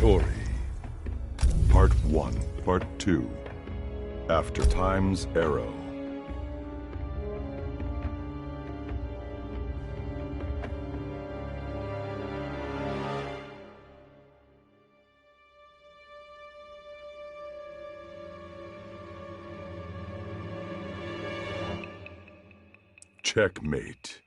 Story. Part 1, Part 2. After Time's Arrow. Checkmate.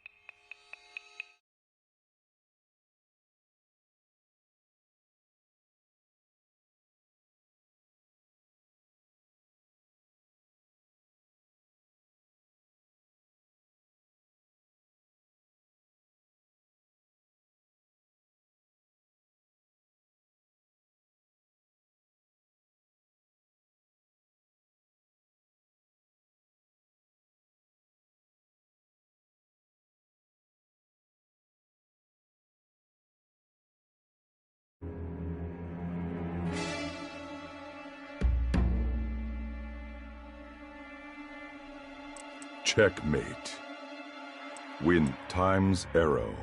Checkmate. Win Time's Arrow.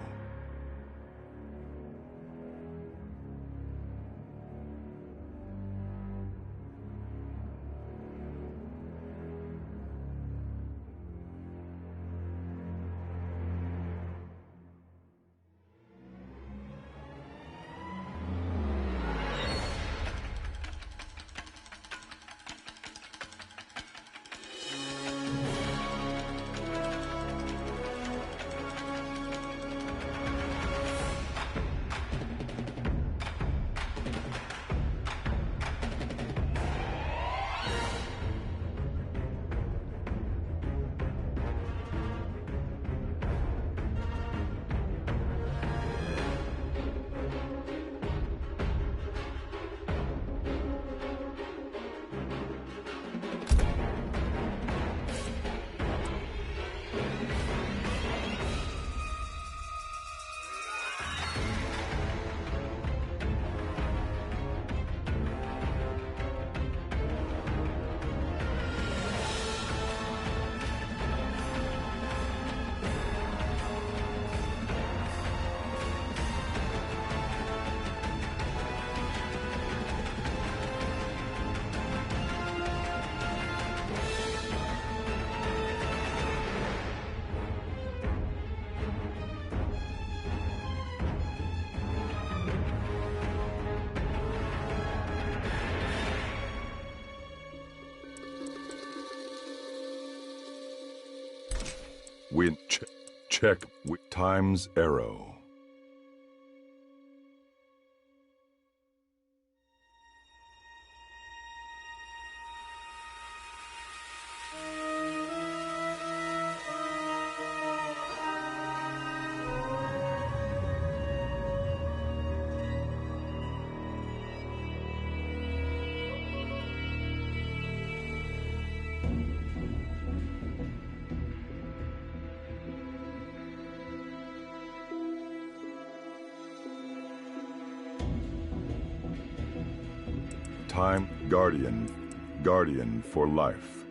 Win check with Time's Arrow. Time Guardian for life.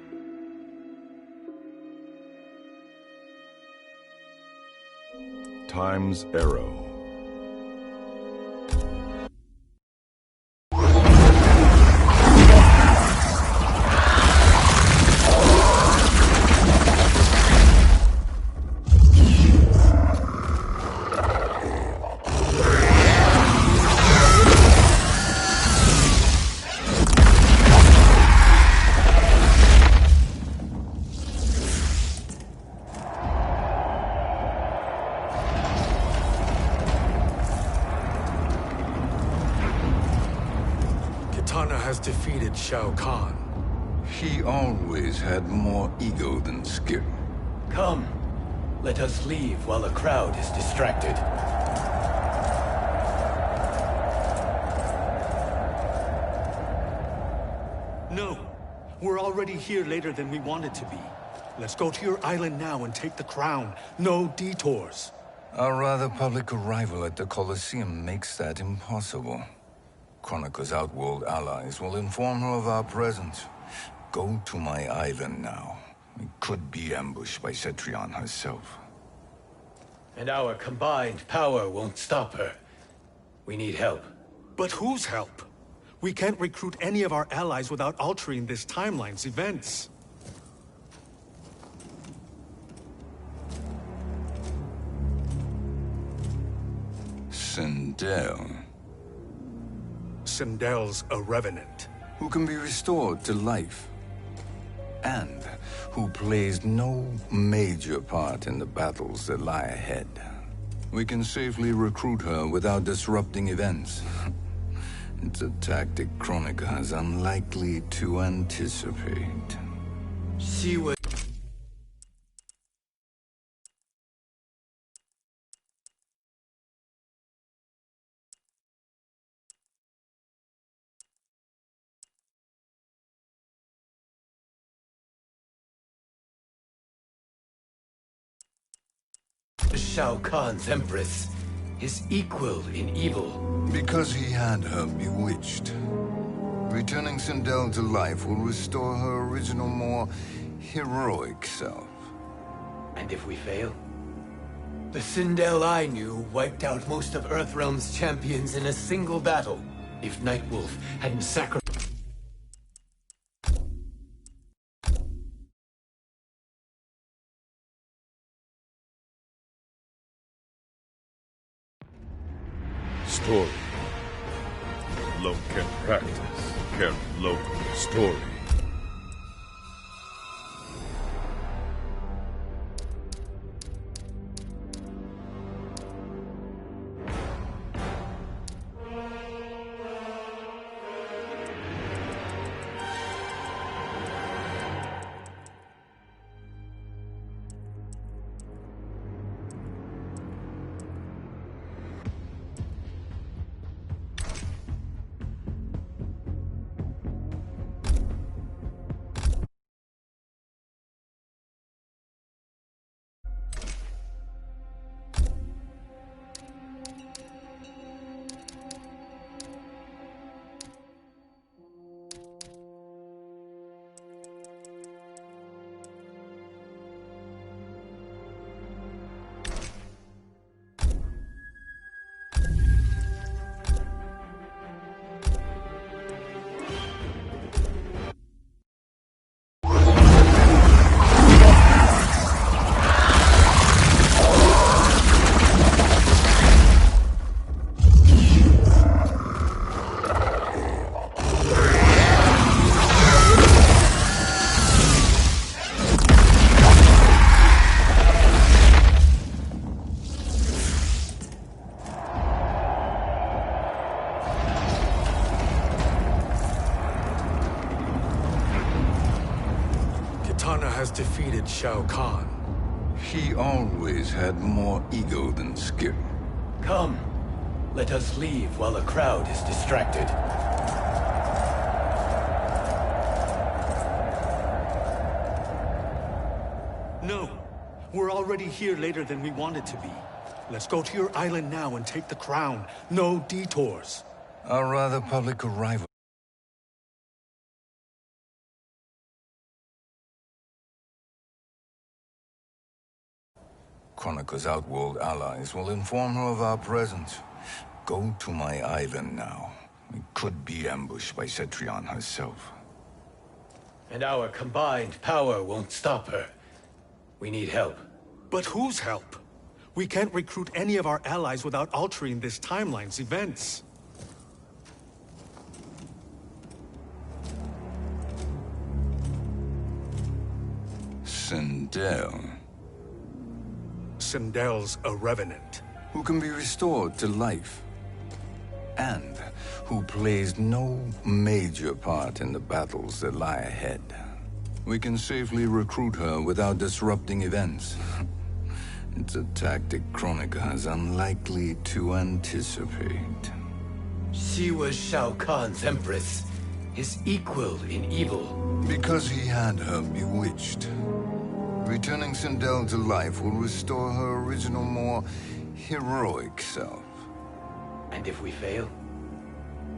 Time's Arrow. Has defeated Shao Kahn. He always had more ego than skill. Come, let us leave while the crowd is distracted. No, we're already here later than we wanted to be. Let's go to your island now and take the crown. No detours. Our rather public arrival at the Colosseum makes that impossible. Kronika's outworld allies will inform her of our presence. Go to my island now. We could be ambushed by Cetrion herself. And our combined power won't stop her. We need help. But whose help? We can't recruit any of our allies without altering this timeline's events. Sindel, Sindel's a revenant. who can be restored to life, and who plays no major part in the battles that lie ahead. We can safely recruit her without disrupting events. It's a tactic Kronika is unlikely to anticipate. She was... Shao Kahn's empress, his equal in evil. Because he had her bewitched. Returning Sindel to life will restore her original, more heroic self. And if we fail? The Sindel I knew wiped out most of Earthrealm's champions in a single battle. If Nightwolf hadn't sacrificed... Story. Loc can practice. Can local story. Defeated Shao Kahn. He always had more ego than skill. Come, let us leave while the crowd is distracted. No, we're already here later than we wanted to be. Let's go to your island now and take the crown. No detours. A rather public arrival. Kronika's outworld allies will inform her of our presence. Go to my island now. We could be ambushed by Cetrion herself. And our combined power won't stop her. We need help. But whose help? We can't recruit any of our allies without altering this timeline's events. Sindel, Sindel's a revenant. who can be restored to life, and who plays no major part in the battles that lie ahead. We can safely recruit her without disrupting events. It's a tactic Kronika is unlikely to anticipate. She was Shao Kahn's empress, his equal in evil. Because he had her bewitched. Returning Sindel to life will restore her original, more heroic self. And if we fail?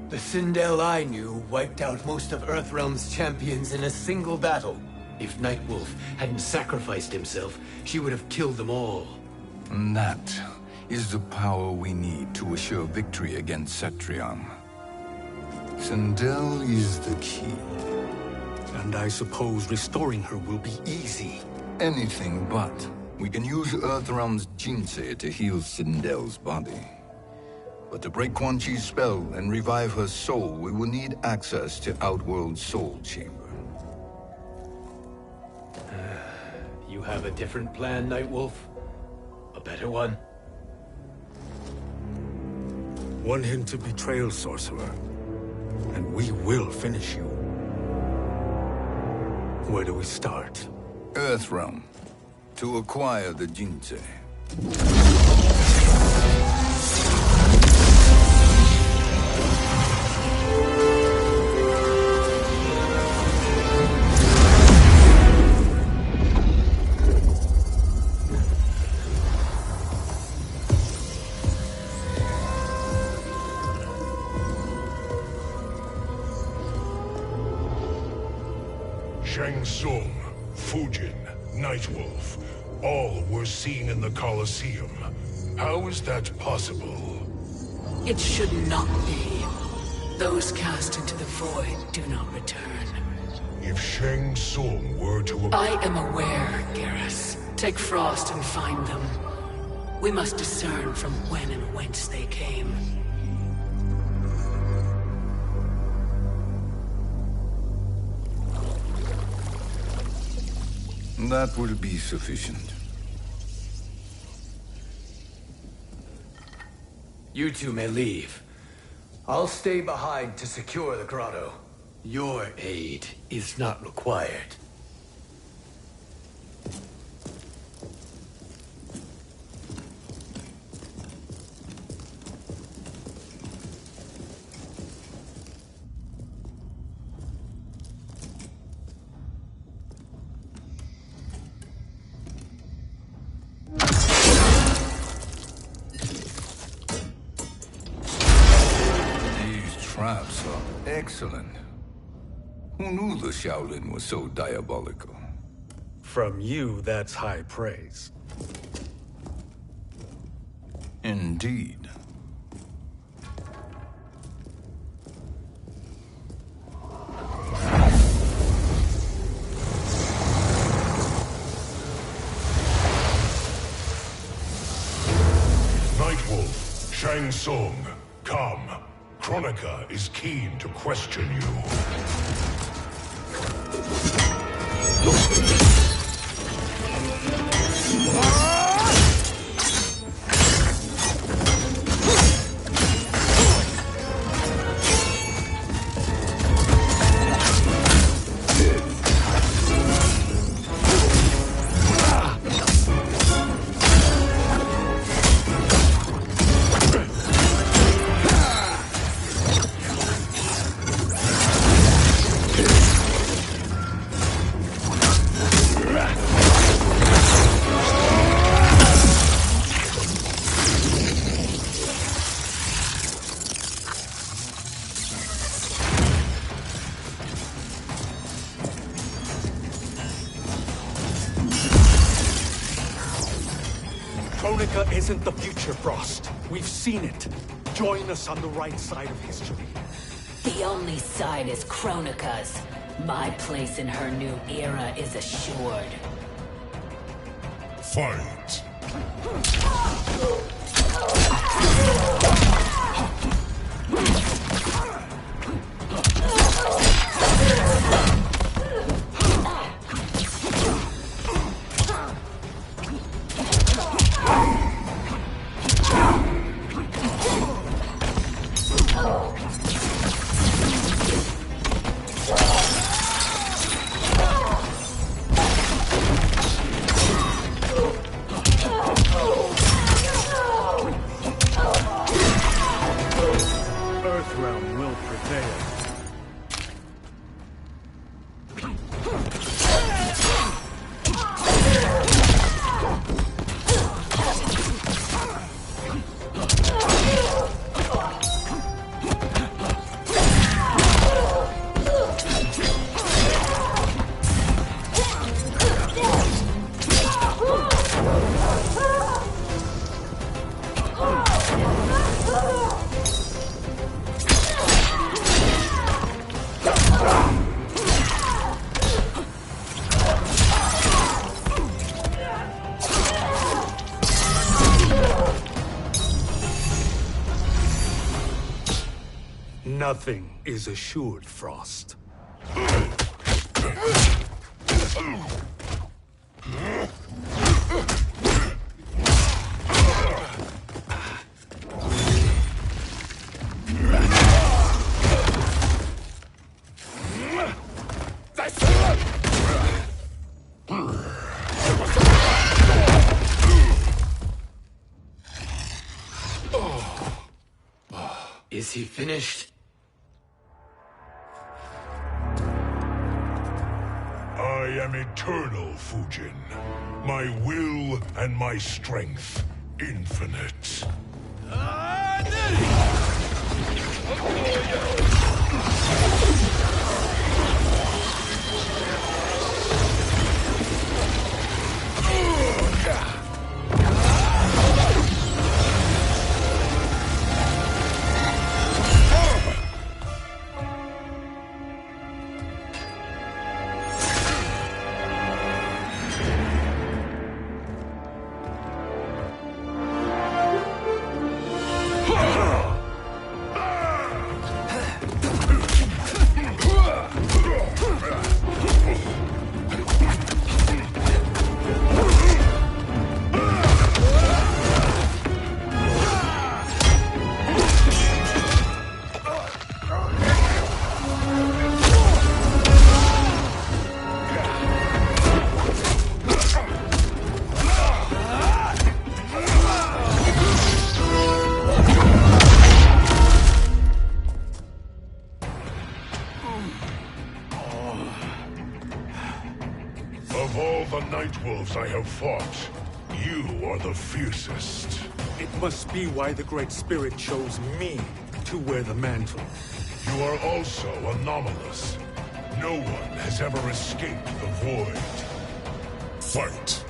The Sindel I knew wiped out most of Earthrealm's champions in a single battle. If Nightwolf hadn't sacrificed himself, she would have killed them all. And that is the power we need to assure victory against Cetrion. Sindel is the key. And I suppose restoring her will be easy. Anything but. We can use Earthrealm's Jinsei to heal Sindel's body. But to break Quan Chi's spell and revive her soul, we will need access to Outworld's Soul Chamber. You have a different plan, Nightwolf? A better one? One hint of betrayal, sorcerer, and we will finish you. Where do we start? Earthrealm. To acquire the Jinsei. Shang Tsung, Fujin, Nightwolf, all were seen in the Colosseum. How is that possible? It should not be. Those cast into the void do not return. If Shang Tsung were to... I am aware, Garrus. Take Frost and find them. We must discern from when and whence they came. That will be sufficient. You two may leave. I'll stay behind to secure the grotto. Your aid is not required. Traps are excellent. Who knew the Shaolin was so diabolical? From you, that's high praise. Indeed. Nightwolf, Shang Tsung, come. Kronika is keen to question you. Kronika isn't the future, Frost. We've seen it. Join us on the right side of history. The only side is Kronika's. My place in her new era is assured. Fight! Nothing is assured, Frost. Is he finished? I am eternal, Fujin. My will and my strength, infinite. Of all the Nightwolves I have fought, you are the fiercest. It must be why the Great Spirit chose me to wear the mantle. You are also anomalous. No one has ever escaped the void. Fight!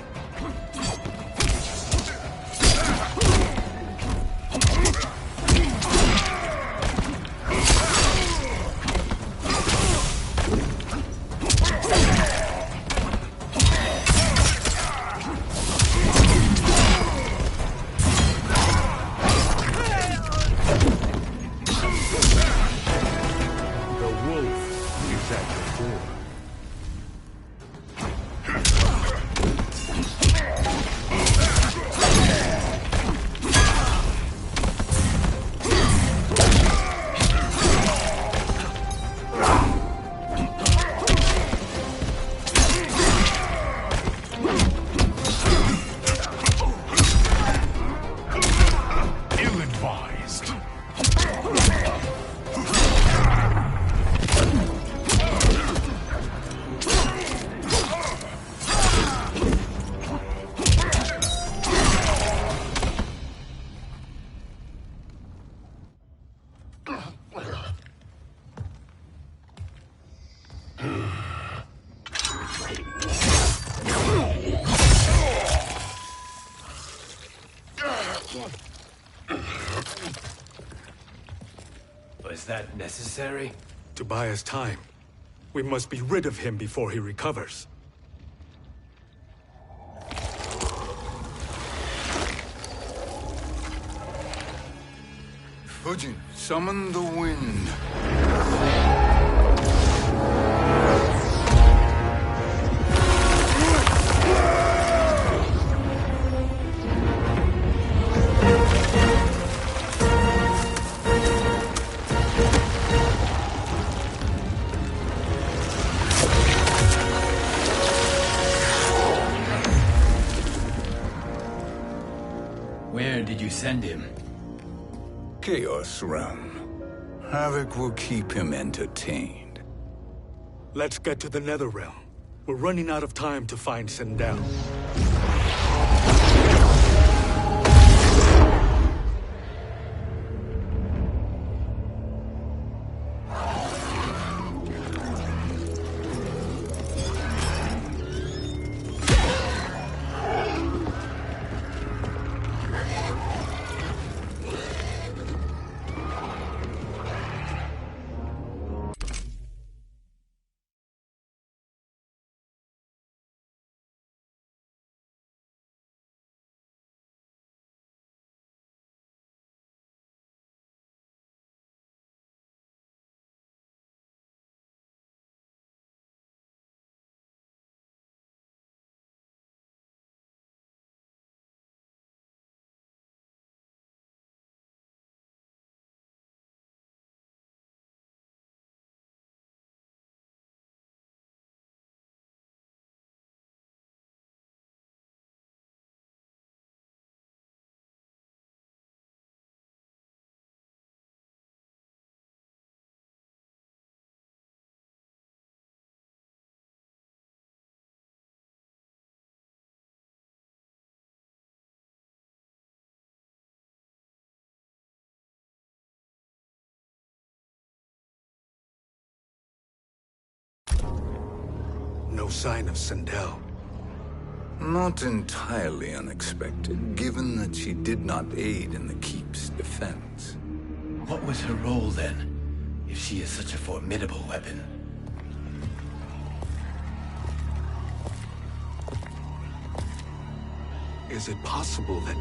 Was that necessary? To buy us time. We must be rid of him before he recovers. Fujin, summon the wind. Where did you send him? Chaos Realm. Havoc will keep him entertained. Let's get to the Netherrealm. We're running out of time to find Sindel. No sign of Sindel. Not entirely unexpected, given that she did not aid in the Keep's defense. What was her role then, if she is such a formidable weapon? Is it possible that...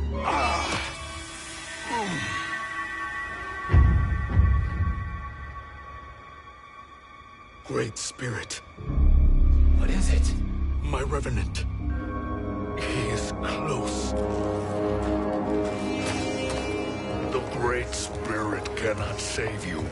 Great Spirit. What is it? My Revenant. He is close. The Great Spirit cannot save you.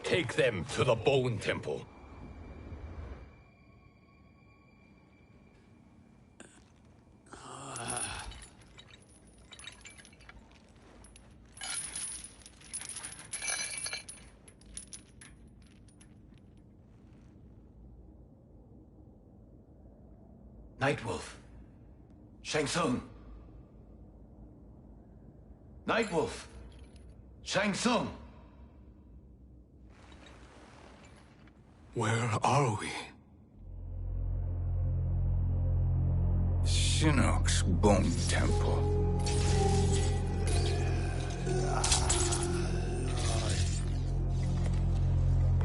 Take them to the Bone Temple. Nightwolf. Shang Tsung. Nightwolf. Shang Tsung. Where are we? Shinnok's Bone Temple.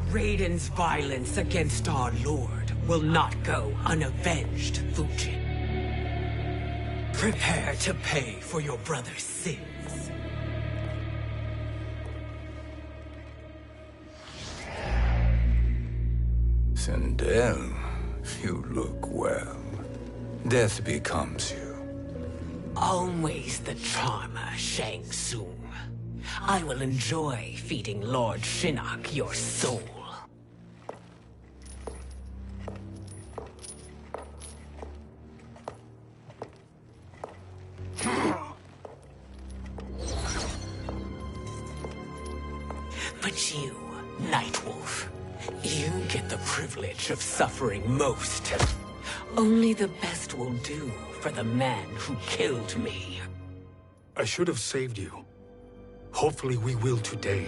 Raiden's violence against our Lord will not go unavenged, Fujin. Prepare to pay for your brother's sins. Sindel, you look well. Death becomes you. Always the charmer, Shang Tsung. I will enjoy feeding Lord Shinnok your soul. But you, Nightwolf, you get the privilege of suffering most. Only the best will do for the man who killed me. I should have saved you. Hopefully we will today.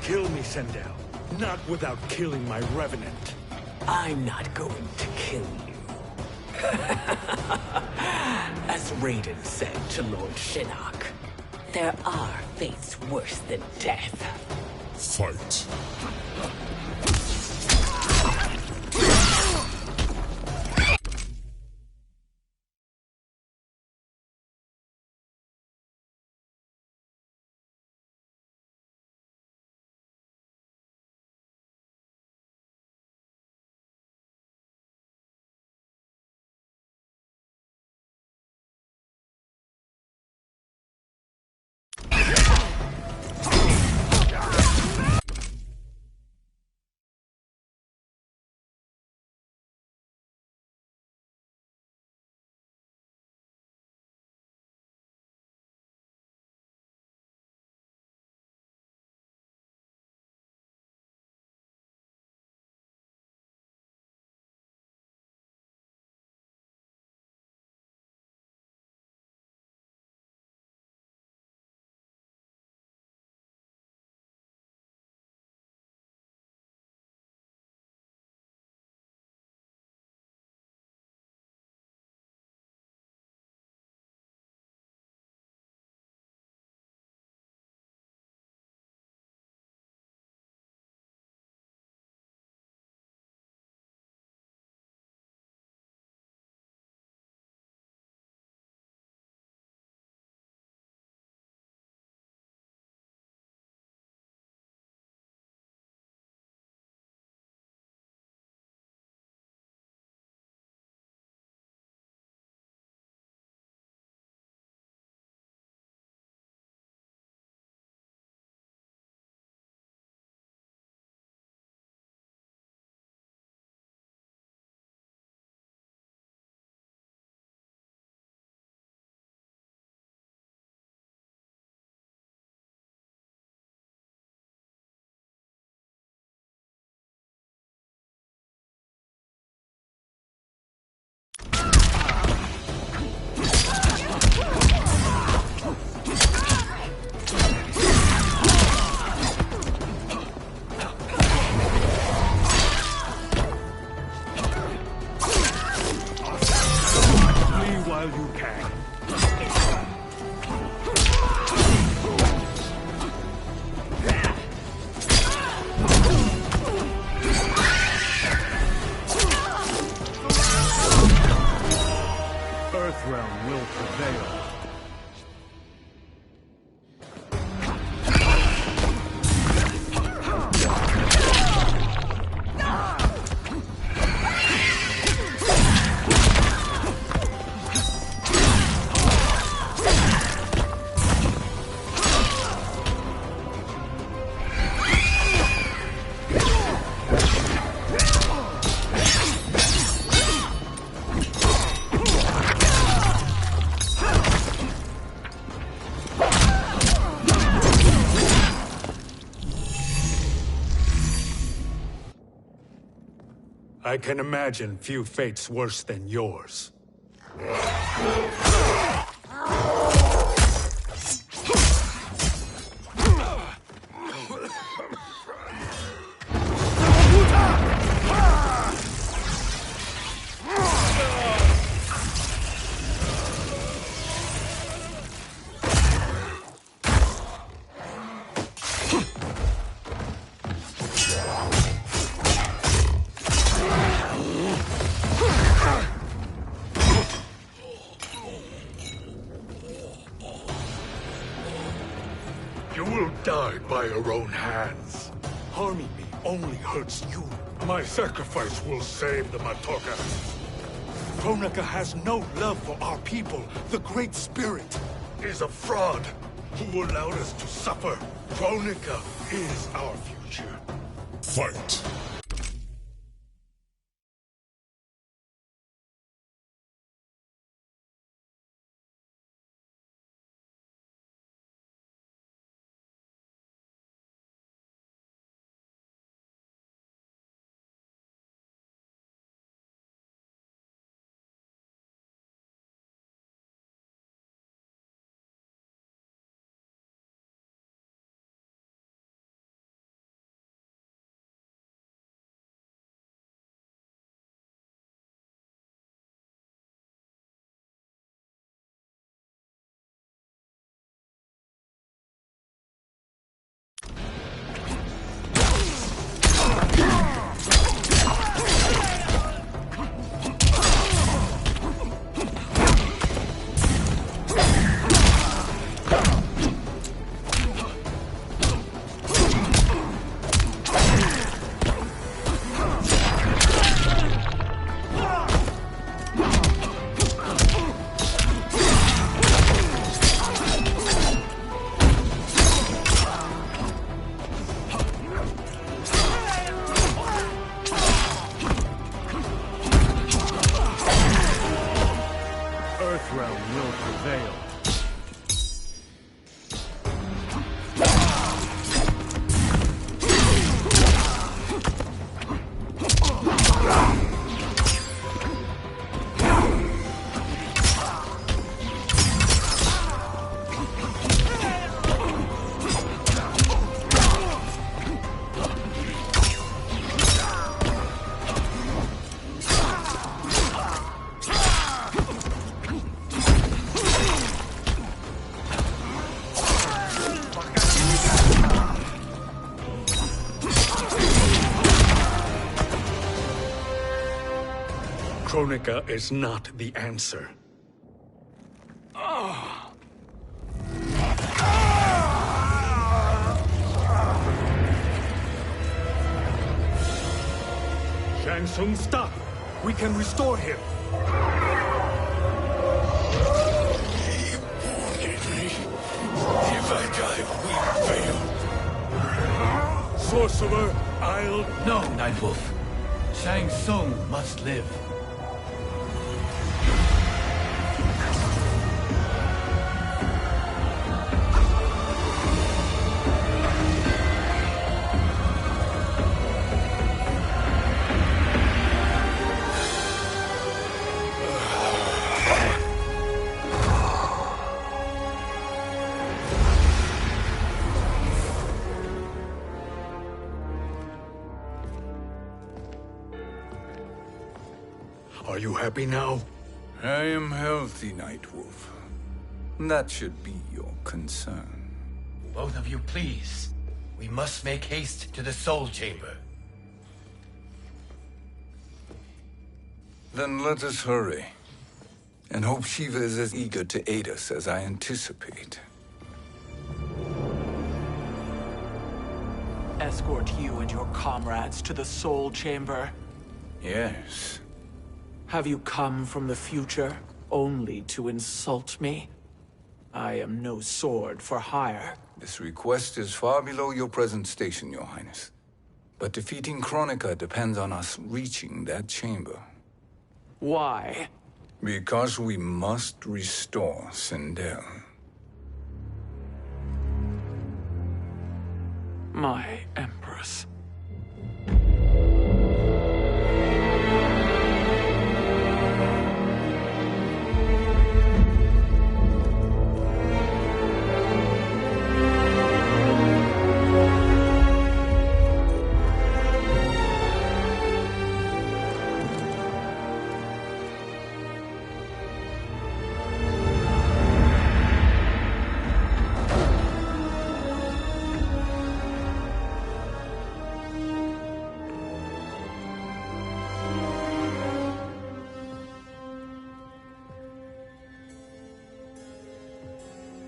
Kill me, Sindel. Not without killing my Revenant. I'm not going to kill you. As Raiden said to Lord Shinnok, there are fates worse than death. Fight. I can imagine few fates worse than yours. You will die by your own hands. Harming me only hurts you. My sacrifice will save the Matoka. Kronika has no love for our people. The Great Spirit Is a fraud who allowed us to suffer. Kronika is our future. Fight. Earthrealm will prevail. Kronika is not the answer. Shang Tsung, stop! We can restore him! If I die, we fail. Sorcerer, I'll... No, Nightwolf. Shang Tsung must live. Are you happy now? I am healthy, Nightwolf. That should be your concern. Both of you, please. We must make haste to the Soul Chamber. Then let us hurry. And hope Shiva is as eager to aid us as I anticipate. Escort you and your comrades to the Soul Chamber. Yes. Have you come from the future only to insult me? I am no sword for hire. This request is far below your present station, Your Highness. But defeating Kronika depends on us reaching that chamber. Why? Because we must restore Sindel. My Empress.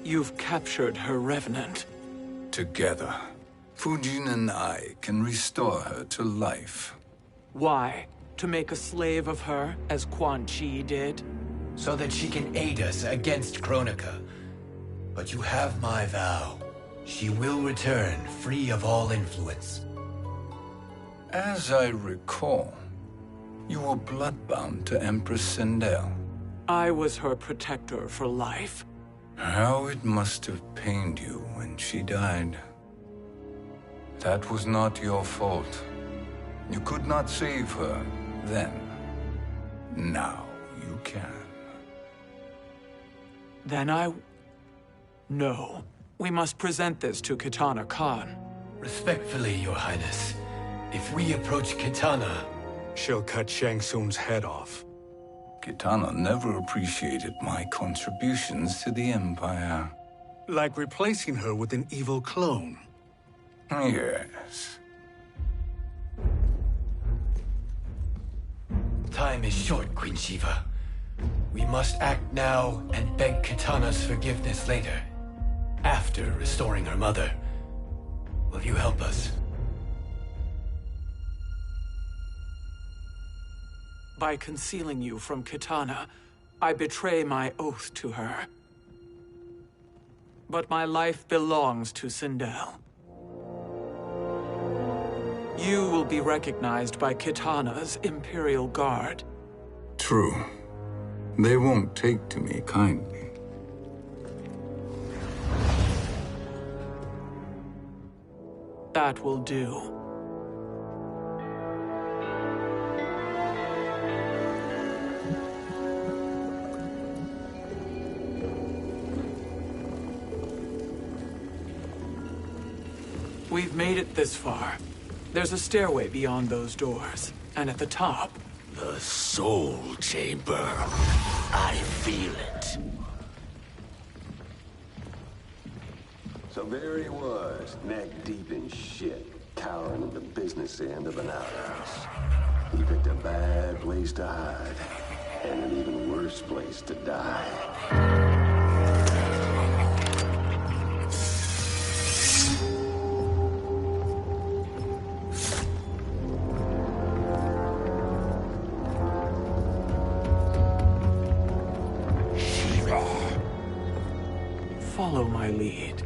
You've captured her revenant. Together, Fujin and I can restore her to life. Why? To make a slave of her, as Quan Chi did? So that she can aid us against Kronika. But you have my vow. She will return free of all influence. As I recall, you were bloodbound to Empress Sindel. I was her protector for life. How it must have pained you when she died. That was not your fault. You could not save her then. Now you can. Then No. We must present this to Kitana Khan. Respectfully, Your Highness. If we approach Kitana, She'll cut Shang Tsung's head off. Kitana never appreciated my contributions to the Empire. Like replacing her with an evil clone. Yes. time is short, Queen Shiva. We must act now and beg Kitana's forgiveness later. After restoring her mother. Will you help us? By concealing you from Kitana, I betray my oath to her. But my life belongs to Sindel. You will be recognized by Kitana's Imperial Guard. True. They won't take to me kindly. That will do. We've made it this far. There's a stairway beyond those doors, and at the top... The Soul Chamber. I feel it. So there he was, neck deep in shit, cowering at the business end of an outhouse. He picked a bad place to hide, and an even worse place to die. Follow my lead.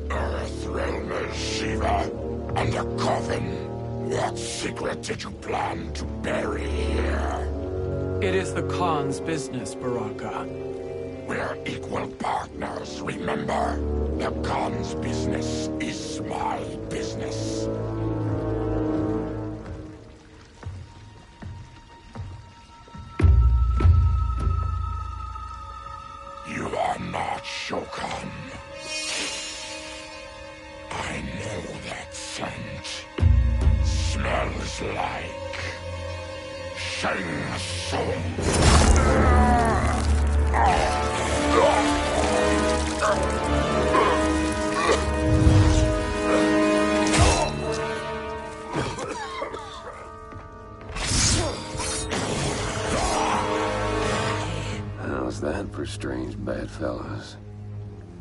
Earthrealm is Shiva, and the coffin. What secret did you plan to bury here? It is the Khan's business, Baraka. We're equal partners, remember? The Khan's business is my business. You are not Shokan. I know that scent. Smells like Shang Tsung. How's that for strange bedfellows?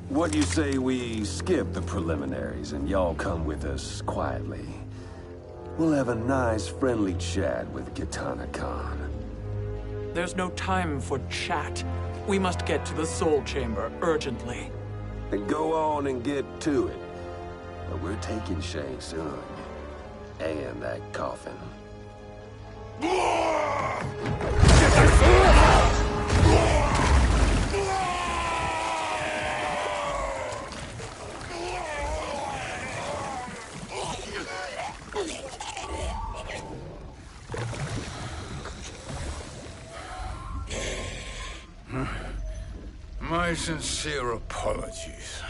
What do you say we skip the preliminaries and y'all come with us quietly? We'll have a nice, friendly chat with Kitana Khan. There's no time for chat. We must get to the Soul Chamber urgently. Then go on and get to it. But we're taking Shang Tsung. And that coffin. My sincere apologies.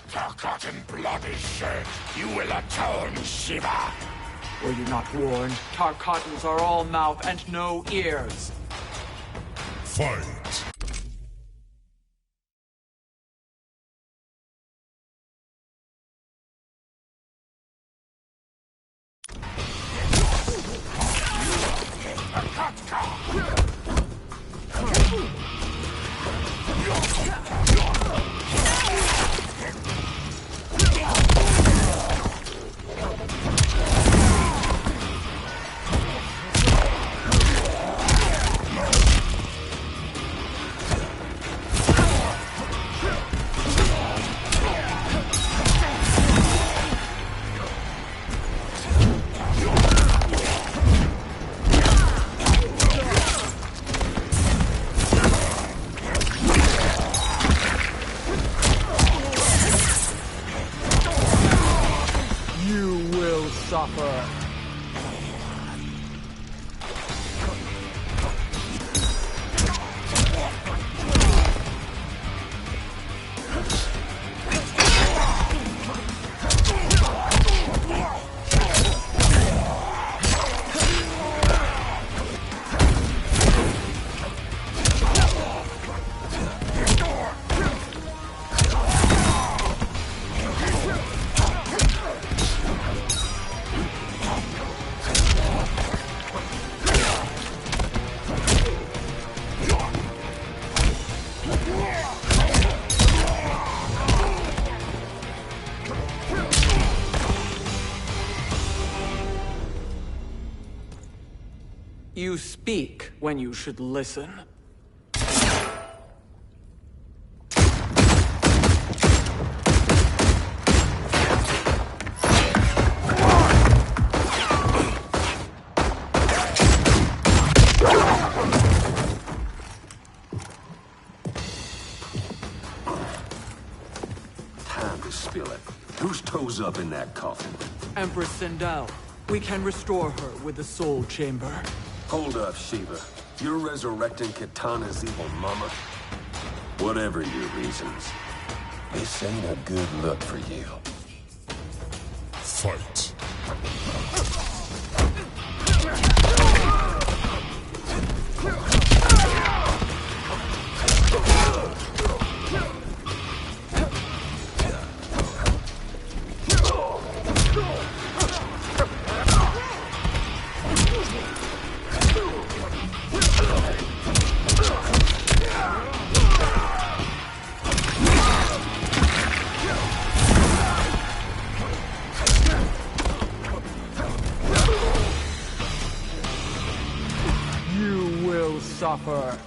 Forgotten blood is shed. You will atone, Shiva. Were you not warned? Tarkatans are all mouth and no ears. Fight! You speak when you should listen. Time to spill it. Whose toes up in that coffin? Empress Sindel. We can restore her with the Soul Chamber. Hold up, Shiva. You're resurrecting Kitana's evil mama? Whatever your reasons, this ain't a good look for you. Fight. You will suffer.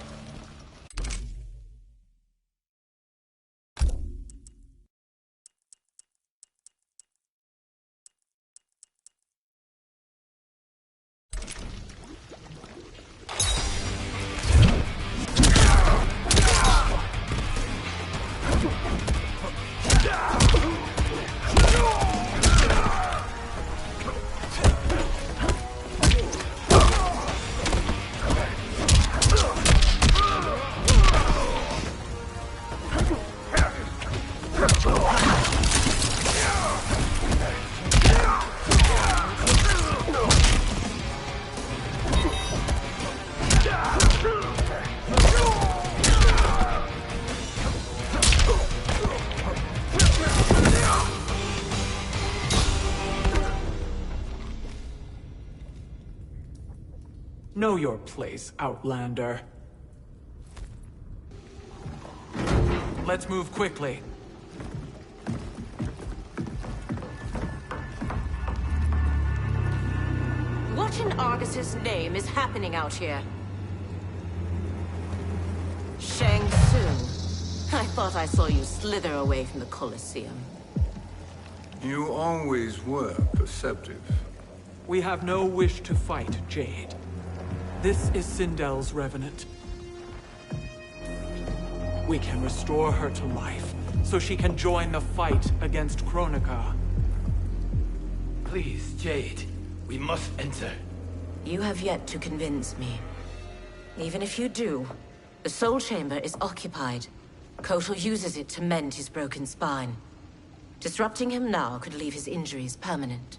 Know your place, Outlander. Let's move quickly. What in Argus's name is happening out here? Shang Tsung. I thought I saw you slither away from the Colosseum. You always were perceptive. We have no wish to fight, Jade. This is Sindel's Revenant. We can restore her to life, so she can join the fight against Kronika. Please, Jade. We must enter. You have yet to convince me. Even if you do, the Soul Chamber is occupied. Kotal uses it to mend his broken spine. Disrupting him now could leave his injuries permanent.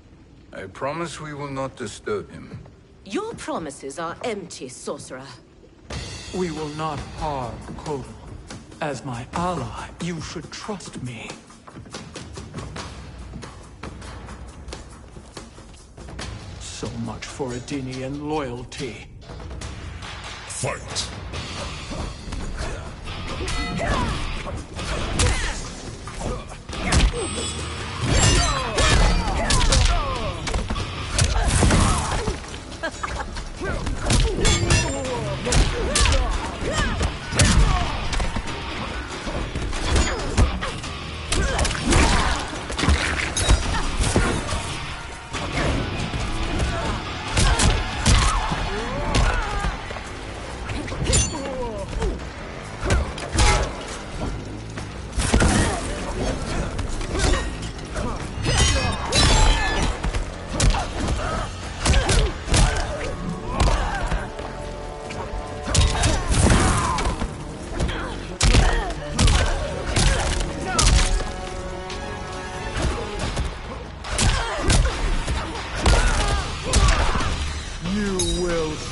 I promise we will not disturb him. Your promises are empty, sorcerer. We will not harm Kotal. As my ally, you should trust me. So much for Adenian loyalty. Fight.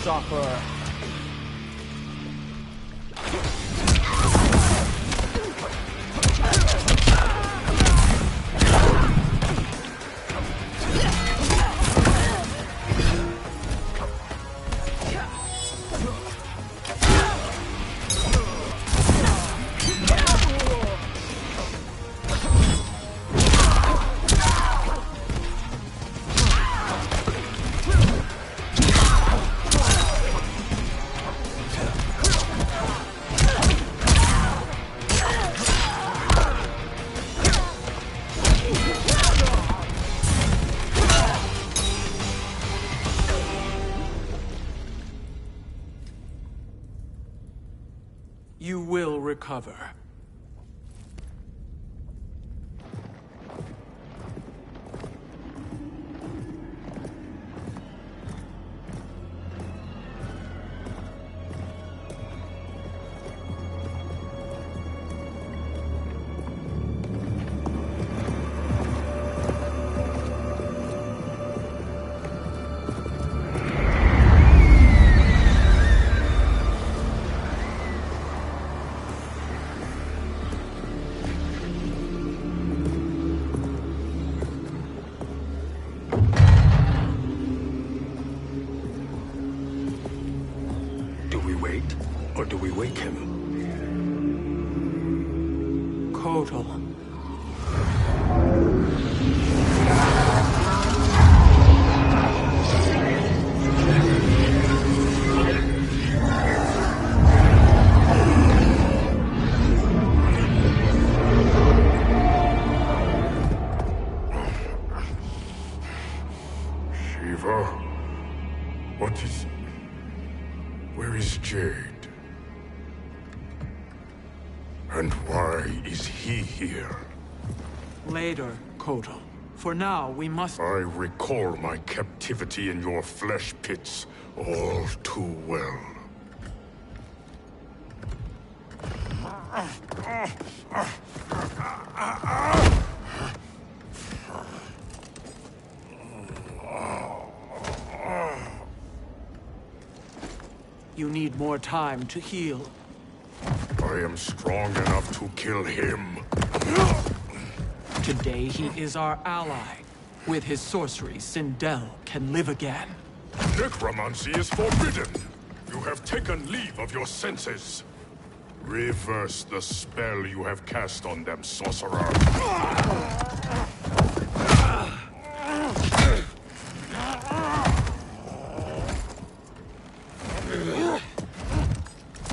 Suffer. You will recover. Or do we wake him? Kotal. Shiva? What is... Where is Jade? And why is he here? Later, Kotal. For now, we must... I recall my captivity in your flesh pits all too well. You need more time to heal. I am strong enough to kill him. Today he is our ally. With his sorcery, Sindel can live again. Necromancy is forbidden. You have taken leave of your senses. Reverse the spell you have cast on them, sorcerer.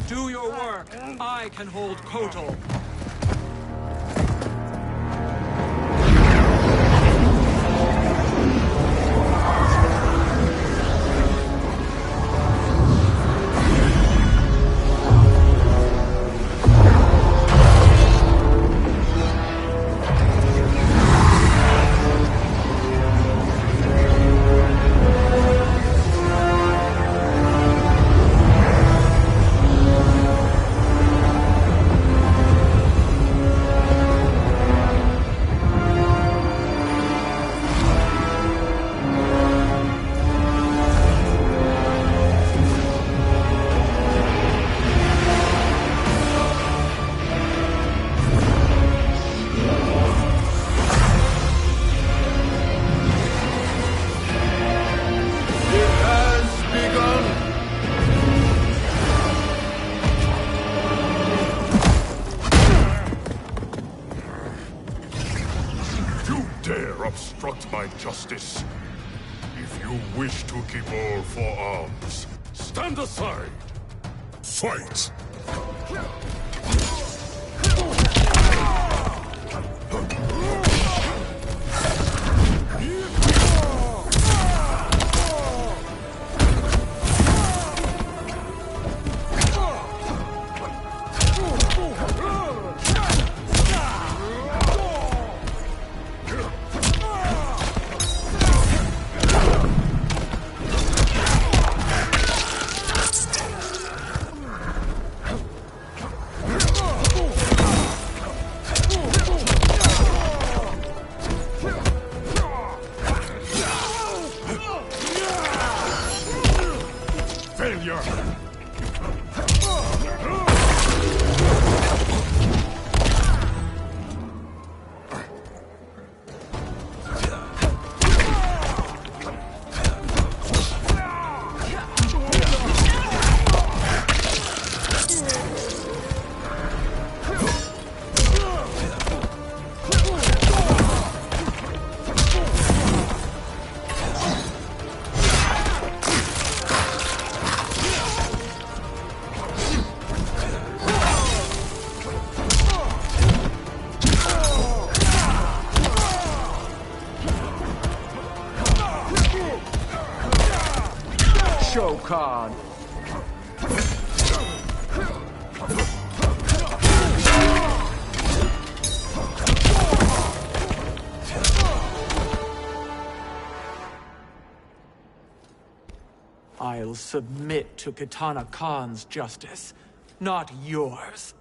Do your work. I can hold Kotal. Obstruct my justice. If you wish to keep all four arms, stand aside. Fight! Shokan. I'll submit to Kitana Khan's justice, not yours.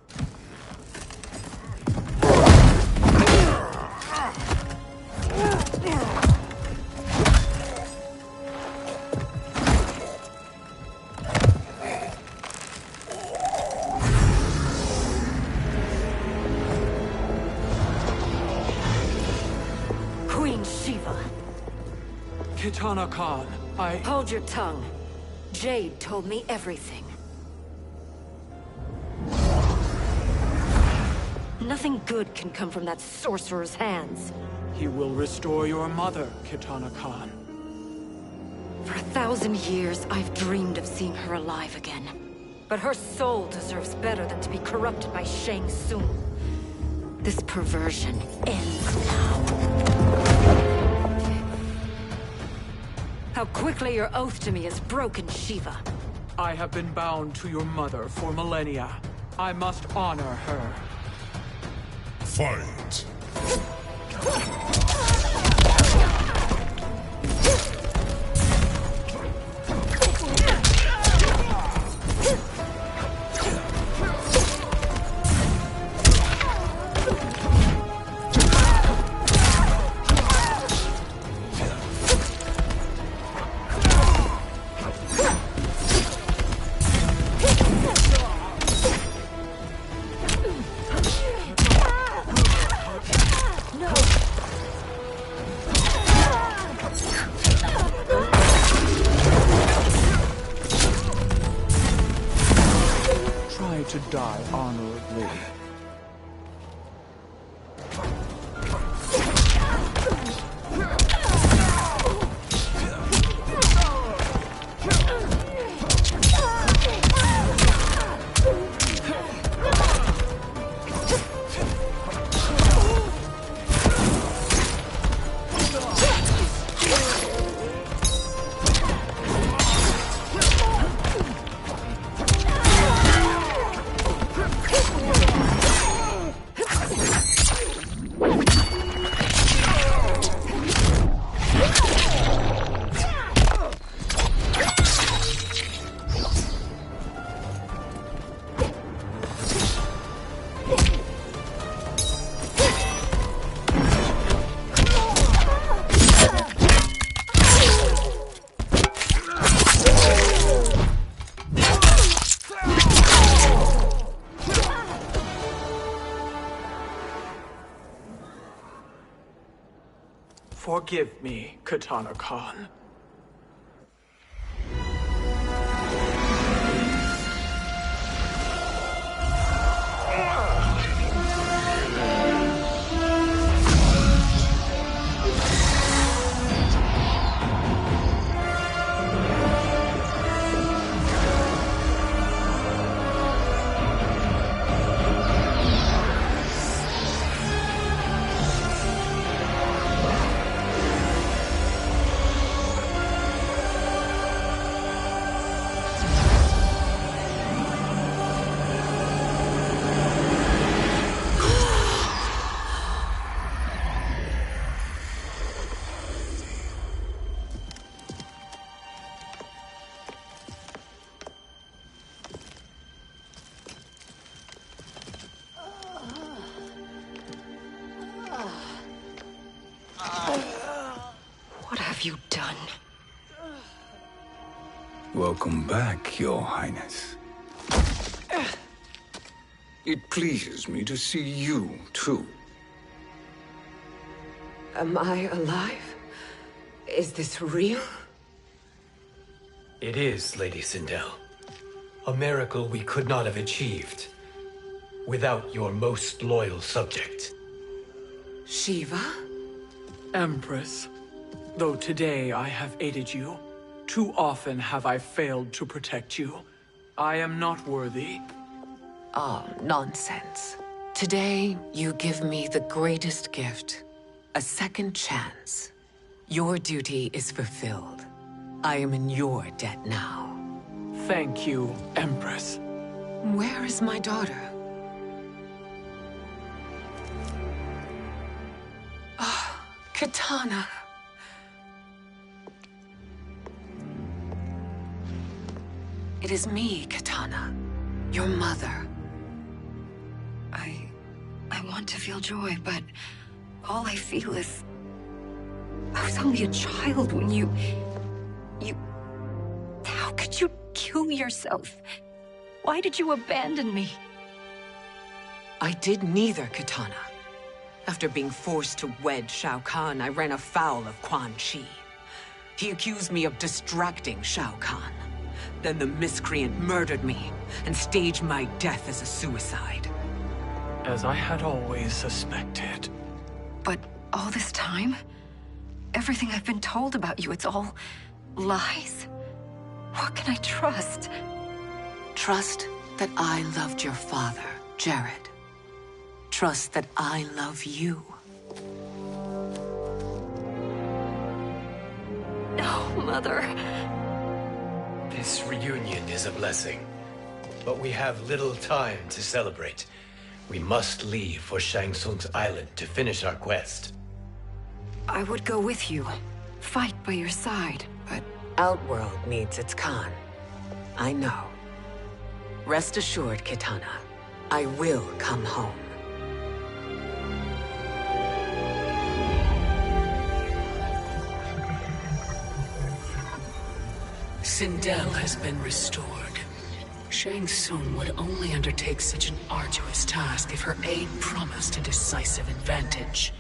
Queen Shiva. Kitana Khan, Hold your tongue. Jade told me everything. Nothing good can come from that sorcerer's hands. He will restore your mother, Kitana Khan. For 1,000 years, I've dreamed of seeing her alive again. But her soul deserves better than to be corrupted by Shang Tsung. This perversion ends now. How quickly your oath to me has broken, Shiva. I have been bound to your mother for millennia. I must honor her. Fight! To die honorably. Forgive me, Kitana Khan. What have you done? Welcome back, Your Highness. It pleases me to see you, too. Am I alive? Is this real? It is, Lady Sindel. A miracle we could not have achieved without your most loyal subject. Shiva? Empress, though today I have aided you, too often have I failed to protect you. I am not worthy. Oh, nonsense. Today, you give me the greatest gift. A second chance. Your duty is fulfilled. I am in your debt now. Thank you, Empress. Where is my daughter? Ah, Kitana. It is me, Katana. Your mother. I want to feel joy, but all I feel is... I was only a child when you... How could you kill yourself? Why did you abandon me? I did neither, Katana. After being forced to wed Shao Kahn, I ran afoul of Quan Chi. He accused me of distracting Shao Kahn. Then the miscreant murdered me and staged my death as a suicide. As I had always suspected. But all this time? Everything I've been told about you, it's all lies? What can I trust? Trust that I loved your father, Jared. Trust that I love you. No, Mother. This reunion is a blessing, but we have little time to celebrate. We must leave for Shang Tsung's island to finish our quest. I would go with you, fight by your side, but... Outworld needs its Khan. I know. Rest assured, Kitana. I will come home. Sindel has been restored. Shang Tsung would only undertake such an arduous task if her aid promised a decisive advantage.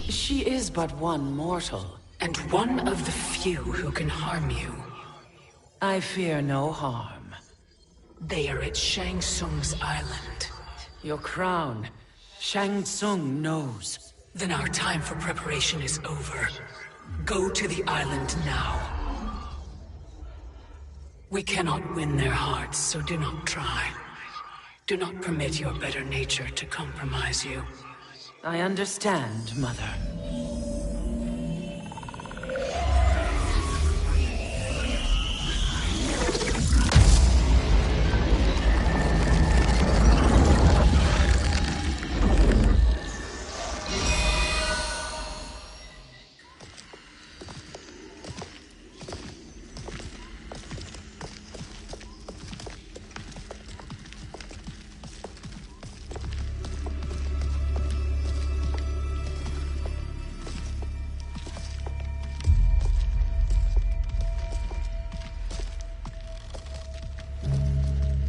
She is but one mortal, and one of the few who can harm you. I fear no harm. They are at Shang Tsung's island. Your crown, Shang Tsung knows. Then our time for preparation is over. Go to the island now. We cannot win their hearts, so do not try. Do not permit your better nature to compromise you. I understand, Mother.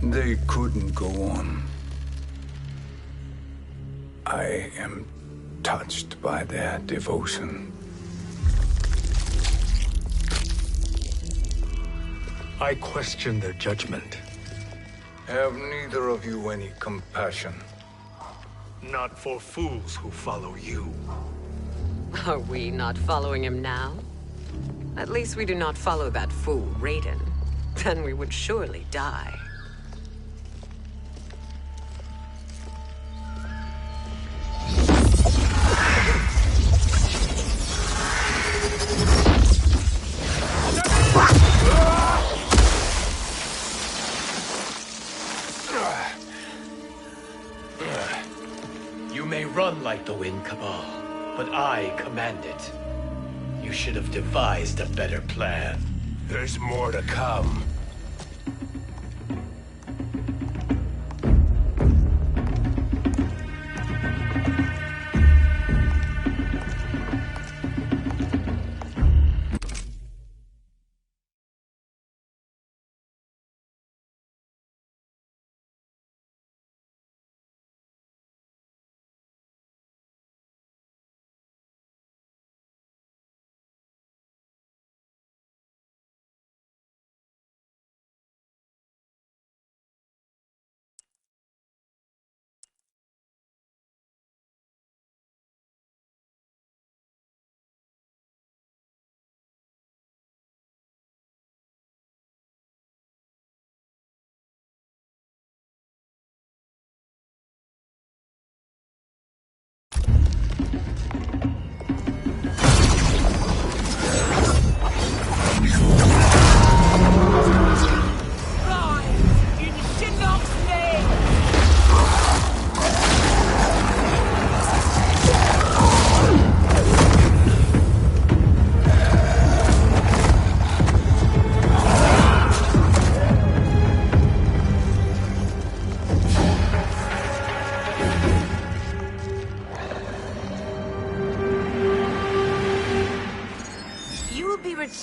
They couldn't go on. I am touched by their devotion. I question their judgment. Have neither of you any compassion? Not for fools who follow you. Are we not following him now? At least we do not follow that fool, Raiden. Then we would surely die. You may run like the wind, Cabal, but I command it. You should have devised a better plan. There's more to come.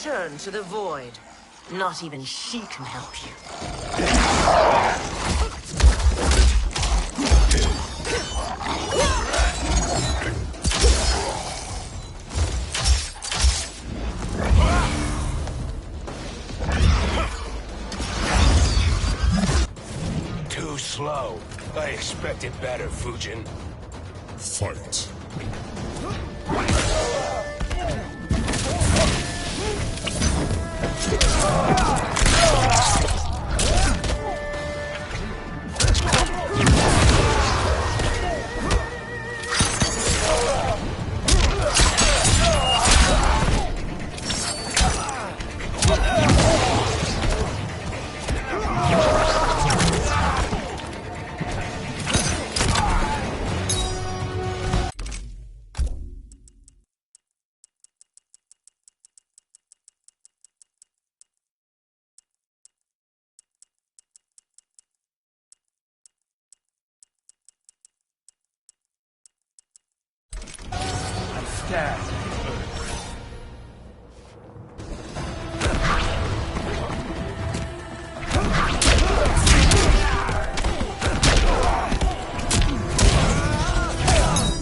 return to the void. Not even she can help you. Too slow. I expected better, Fujin. Fight.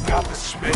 Got the spin.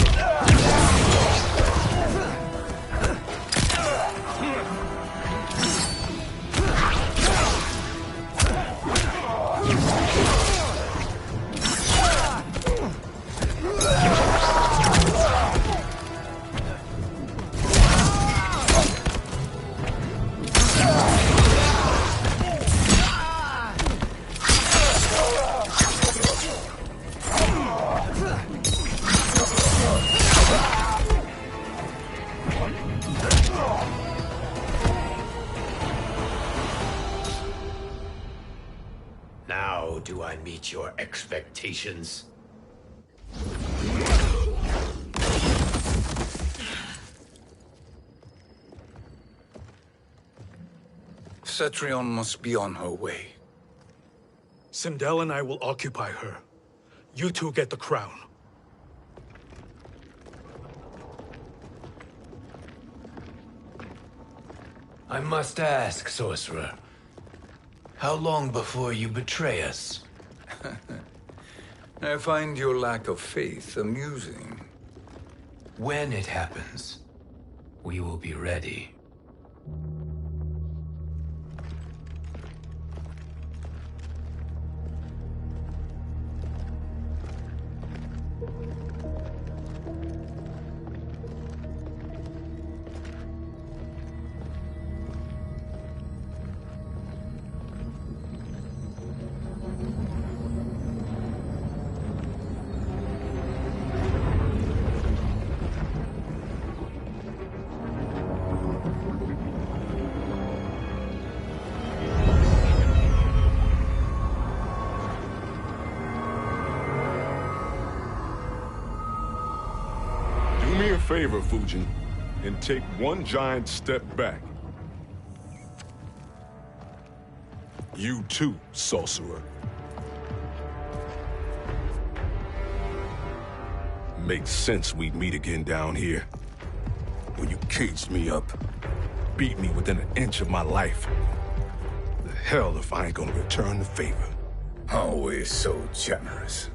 Now do I meet your expectations? Cetrion must be on her way. Sindel and I will occupy her. You two get the crown. I must ask, sorcerer. How long before you betray us? I find your lack of faith amusing. When it happens, we will be ready. Do me a favor, Fujin, and take one giant step back. You too, sorcerer. Makes sense we'd meet again down here. When you caged me up, beat me within an inch of my life. The hell if I ain't gonna return the favor. Always so generous.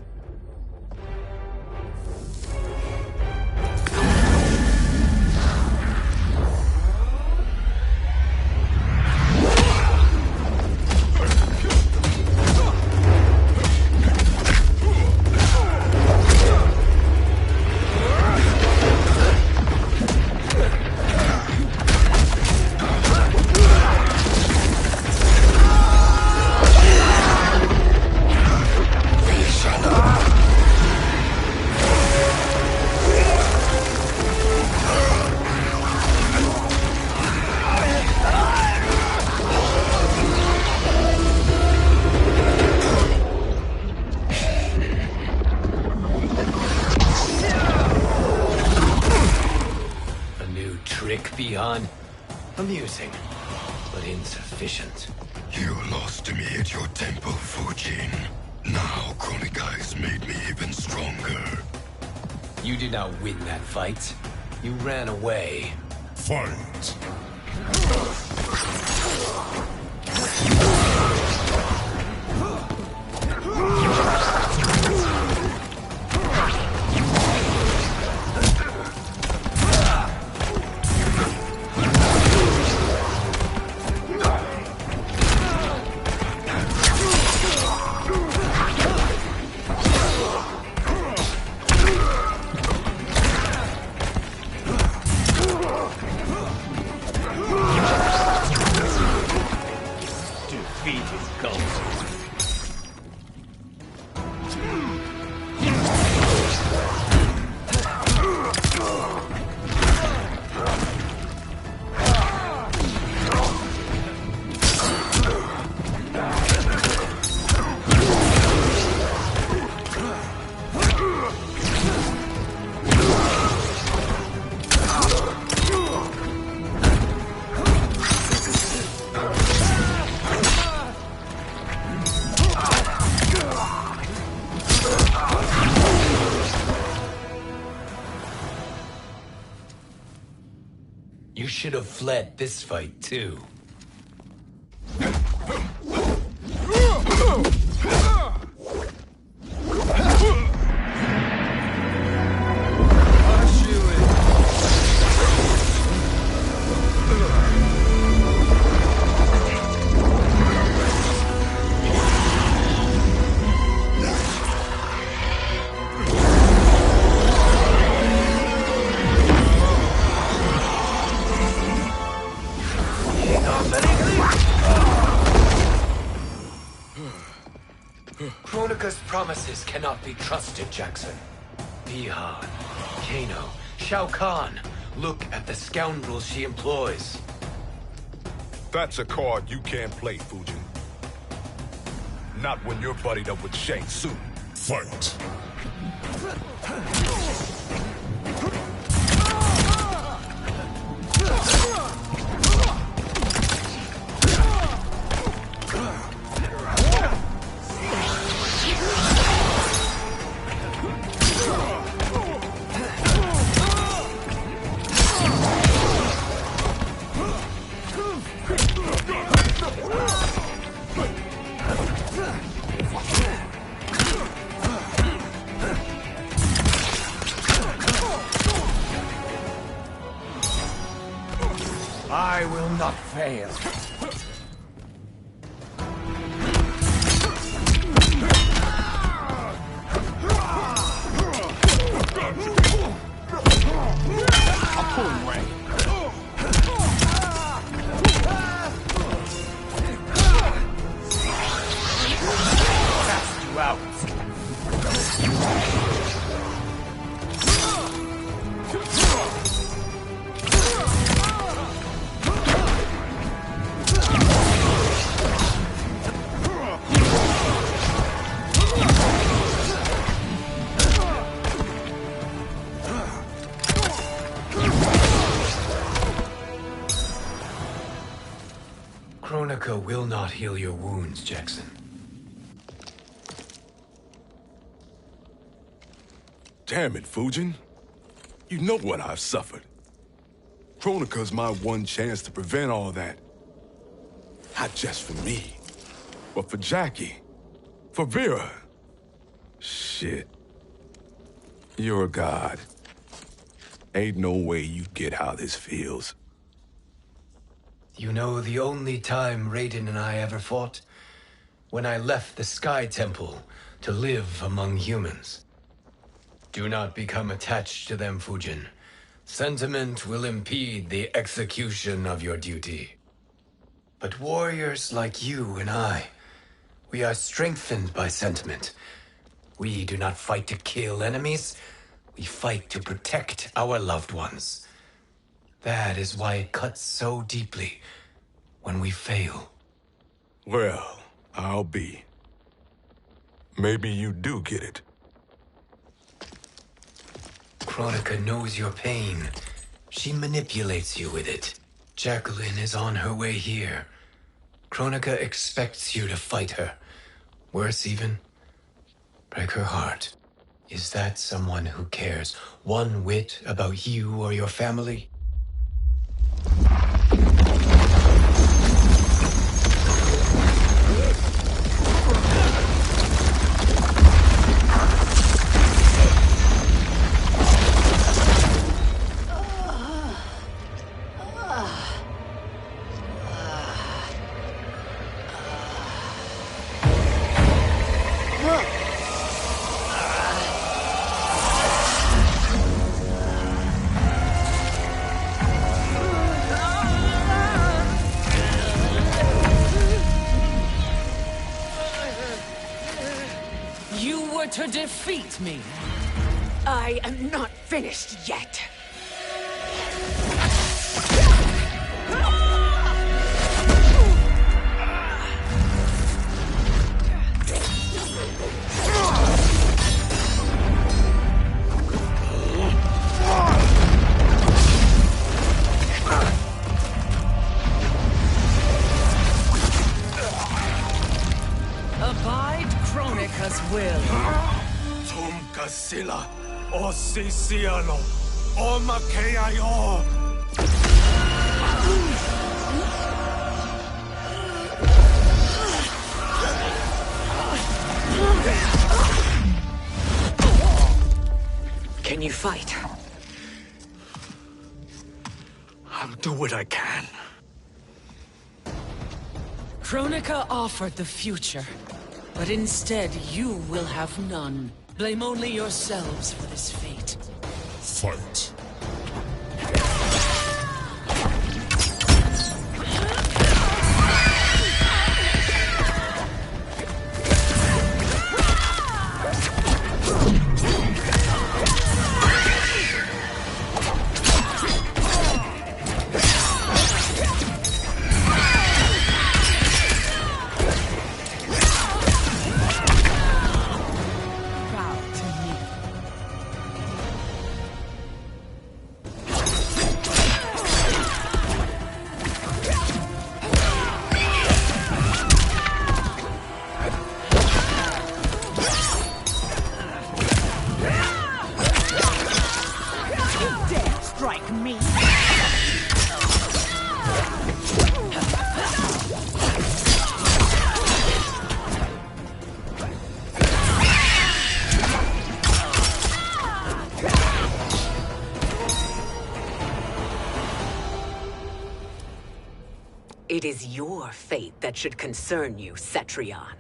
Beyond amusing, but insufficient. You lost to me at your temple, Fujin. Now Chronic Eyes made me even stronger. You did not win that fight. You ran away. Fight. You should have fled this fight, too. Kronika's promises cannot be trusted, Jackson. Bihan, Kano, Shao Kahn. Look at the scoundrels she employs. That's a card you can't play, Fujin. Not when you're buddied up with Shang Tsung. Fight! I will not fail. I'm pulling rank. Cast you out. Kronika will not heal your wounds, Jackson. Damn it, Fujin. You know what I've suffered. Kronika's my one chance to prevent all that. Not just for me, but for Jackie, for Vera. Shit. You're a god. Ain't no way you get how this feels. You know the only time Raiden and I ever fought? When I left the Sky Temple to live among humans. Do not become attached to them, Fujin. Sentiment will impede the execution of your duty. But warriors like you and I, we are strengthened by sentiment. We do not fight to kill enemies. We fight to protect our loved ones. That is why it cuts so deeply when we fail. Well, I'll be. Maybe you do get it. Kronika knows your pain. She manipulates you with it. Jacqueline is on her way here. Kronika expects you to fight her. Worse even, break her heart. Is that someone who cares one whit about you or your family? defeat me. I am not finished yet. Abide Kronika's will. Tum Kasila, O Sisiano, O Makeayo. Can you fight? I'll do what I can. Kronika offered the future, but instead you will have none. Blame only yourselves for this fate. Fight. It is your fate that should concern you, Cetrion.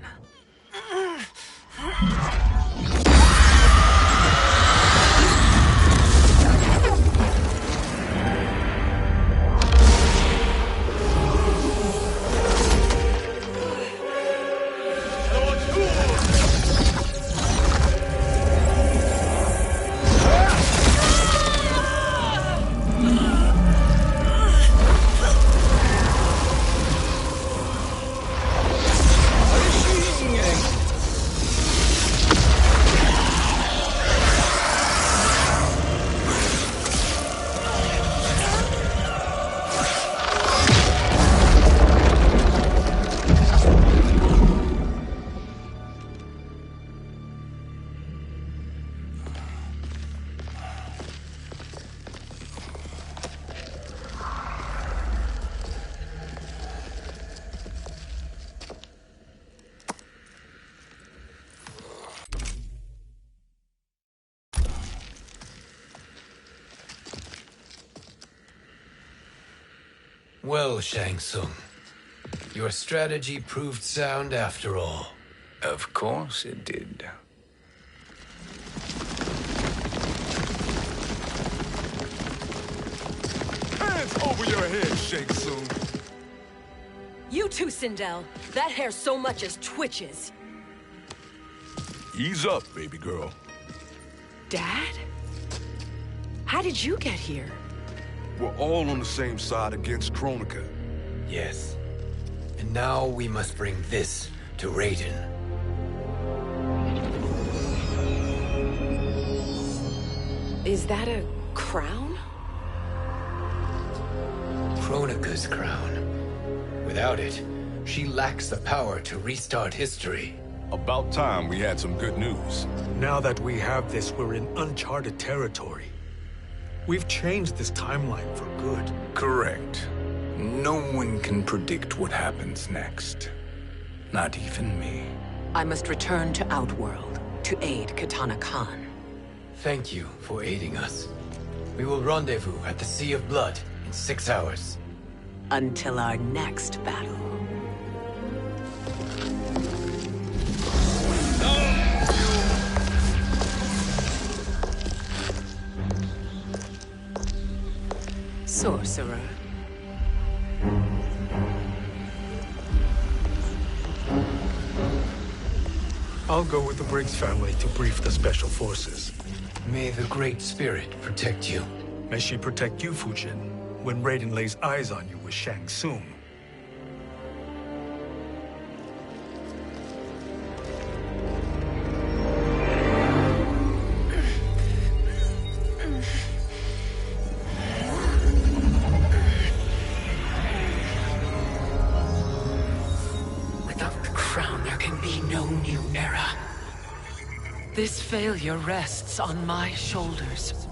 Well, Shang Tsung, your strategy proved sound after all. Of course it did. Hands over your head, Shang Tsung. You too, Sindel. That hair so much as twitches. Ease up, baby girl. Dad? How did you get here? We're all on the same side against Kronika. Yes. And now we must bring this to Raiden. Is that a crown? Kronika's crown. Without it, she lacks the power to restart history. About time we had some good news. Now that we have this, we're in uncharted territory. We've changed this timeline for good. Correct. No one can predict what happens next. Not even me. I must return to Outworld to aid Katana Khan. Thank you for aiding us. We will rendezvous at the Sea of Blood in 6 hours. Until our next battle. Sorcerer. I'll go with the Briggs family to brief the Special Forces. May the Great Spirit protect you. May she protect you, Fujin, when Raiden lays eyes on you with Shang Tsung. This failure rests on my shoulders.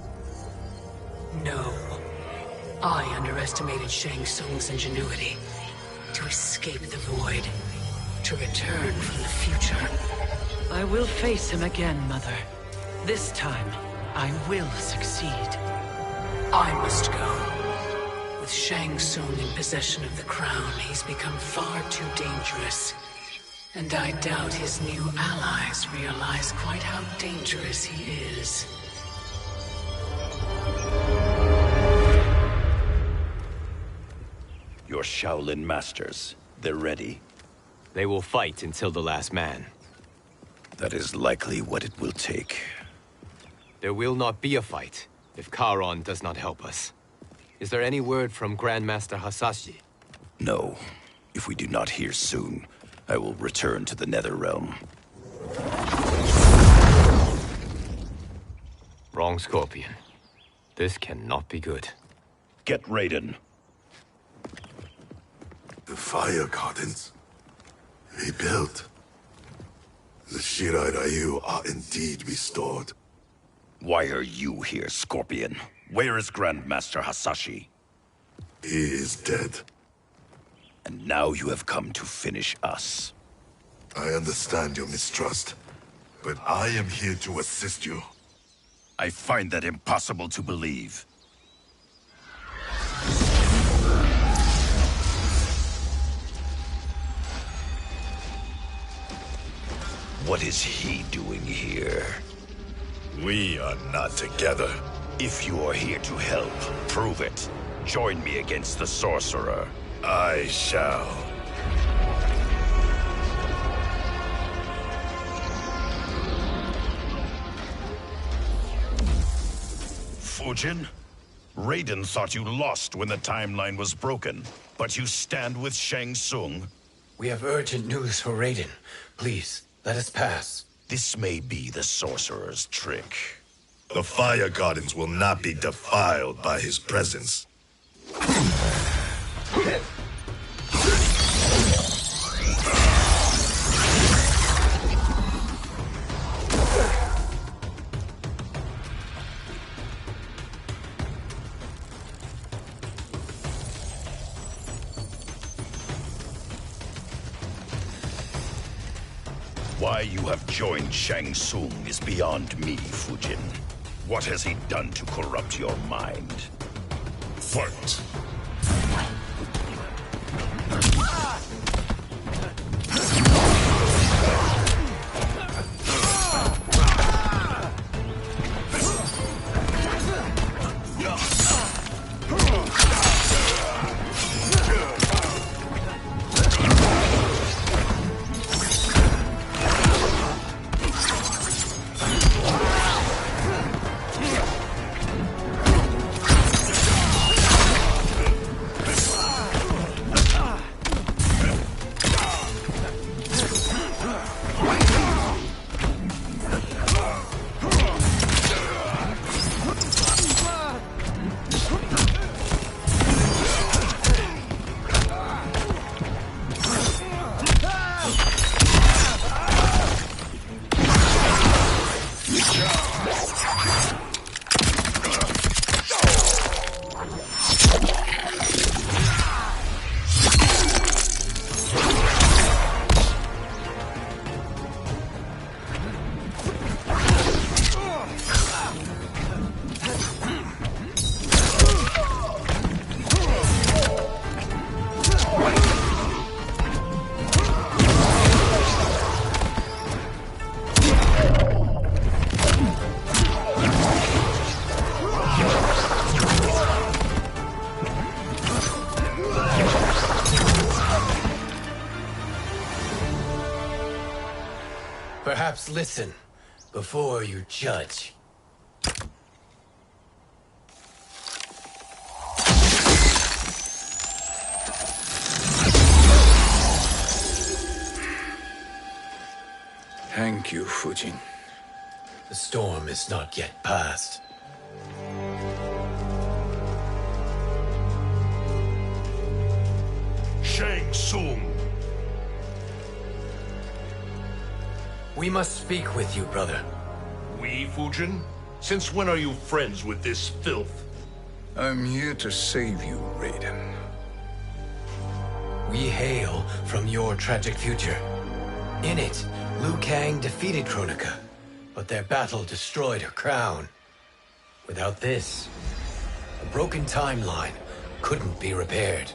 No. I underestimated Shang Tsung's ingenuity. To escape the void. To return from the future. I will face him again, Mother. This time, I will succeed. I must go. With Shang Tsung in possession of the crown, he's become far too dangerous. And I doubt his new allies realize quite how dangerous he is. Your Shaolin masters, they're ready. They will fight until the last man. That is likely what it will take. There will not be a fight if Charon does not help us. Is there any word from Grandmaster Hasashi? No. If we do not hear soon, I will return to the Netherrealm. Wrong, Scorpion. This cannot be good. Get Raiden. The fire gardens. Rebuilt. The Shirai Ryu are indeed restored. Why are you here, Scorpion? Where is Grandmaster Hasashi? He is dead. And now you have come to finish us. I understand your mistrust, but I am here to assist you. I find that impossible to believe. What is he doing here? We are not together. If you are here to help, prove it. Join me against the sorcerer. I shall. Fujin? Raiden thought you lost when the timeline was broken, but you stand with Shang Tsung. We have urgent news for Raiden. Please, let us pass. This may be the sorcerer's trick. The fire gardens will not be defiled by his presence. Why you have joined Shang Tsung is beyond me, Fujin. What has he done to corrupt your mind? Fight! Perhaps listen before you judge. Thank you, Fujin. The storm is not yet past. Shang Tsung! We must speak with you, brother. We, Fujin? Since when are you friends with this filth? I'm here to save you, Raiden. We hail from your tragic future. In it, Liu Kang defeated Kronika, but their battle destroyed her crown. Without this, a broken timeline couldn't be repaired.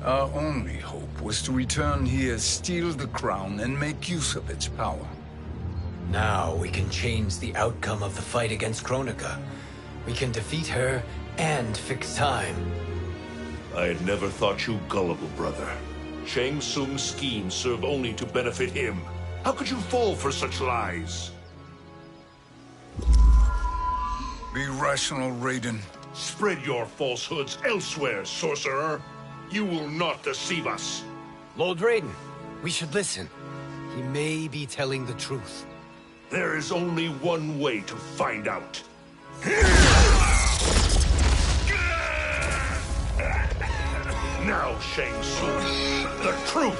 Our only hope was to return here, steal the crown, and make use of its power. Now we can change the outcome of the fight against Kronika. We can defeat her and fix time. I had never thought you gullible, brother. Shang Tsung's schemes serve only to benefit him. How could you fall for such lies? Be rational, Raiden. Spread your falsehoods elsewhere, sorcerer. You will not deceive us. Lord Raiden, we should listen. He may be telling the truth. There is only one way to find out. Now, Shang Tsung, the truth!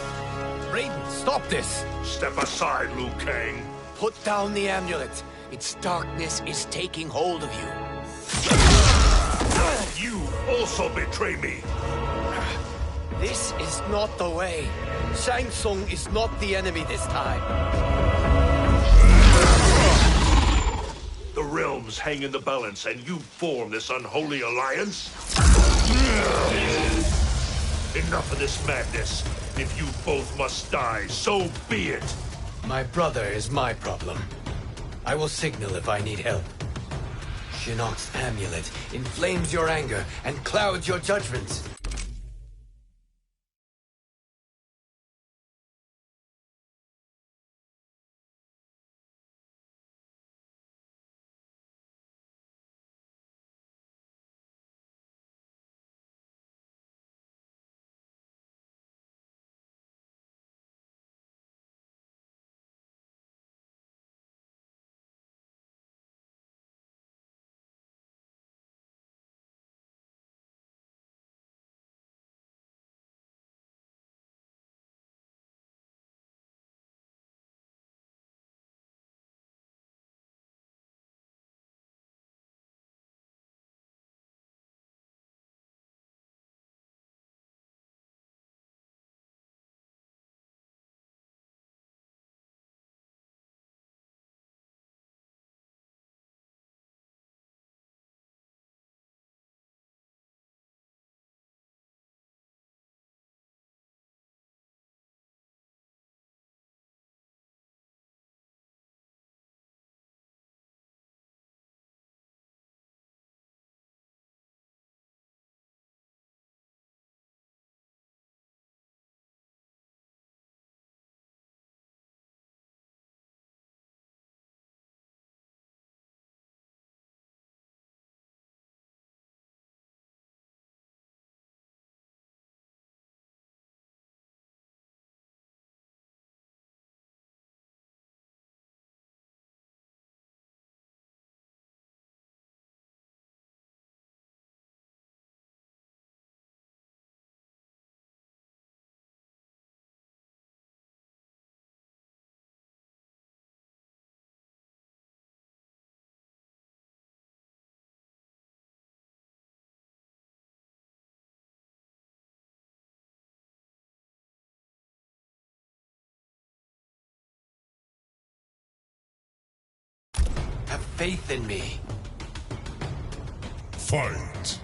Raiden, stop this! Step aside, Liu Kang. Put down the amulet. Its darkness is taking hold of you. You also betray me. This is not the way. Shang Tsung is not the enemy this time. The realms hang in the balance, and you form this unholy alliance? Enough of this madness. If you both must die, so be it. My brother is my problem. I will signal if I need help. Shinnok's amulet inflames your anger and clouds your judgment. Have faith in me. Fight!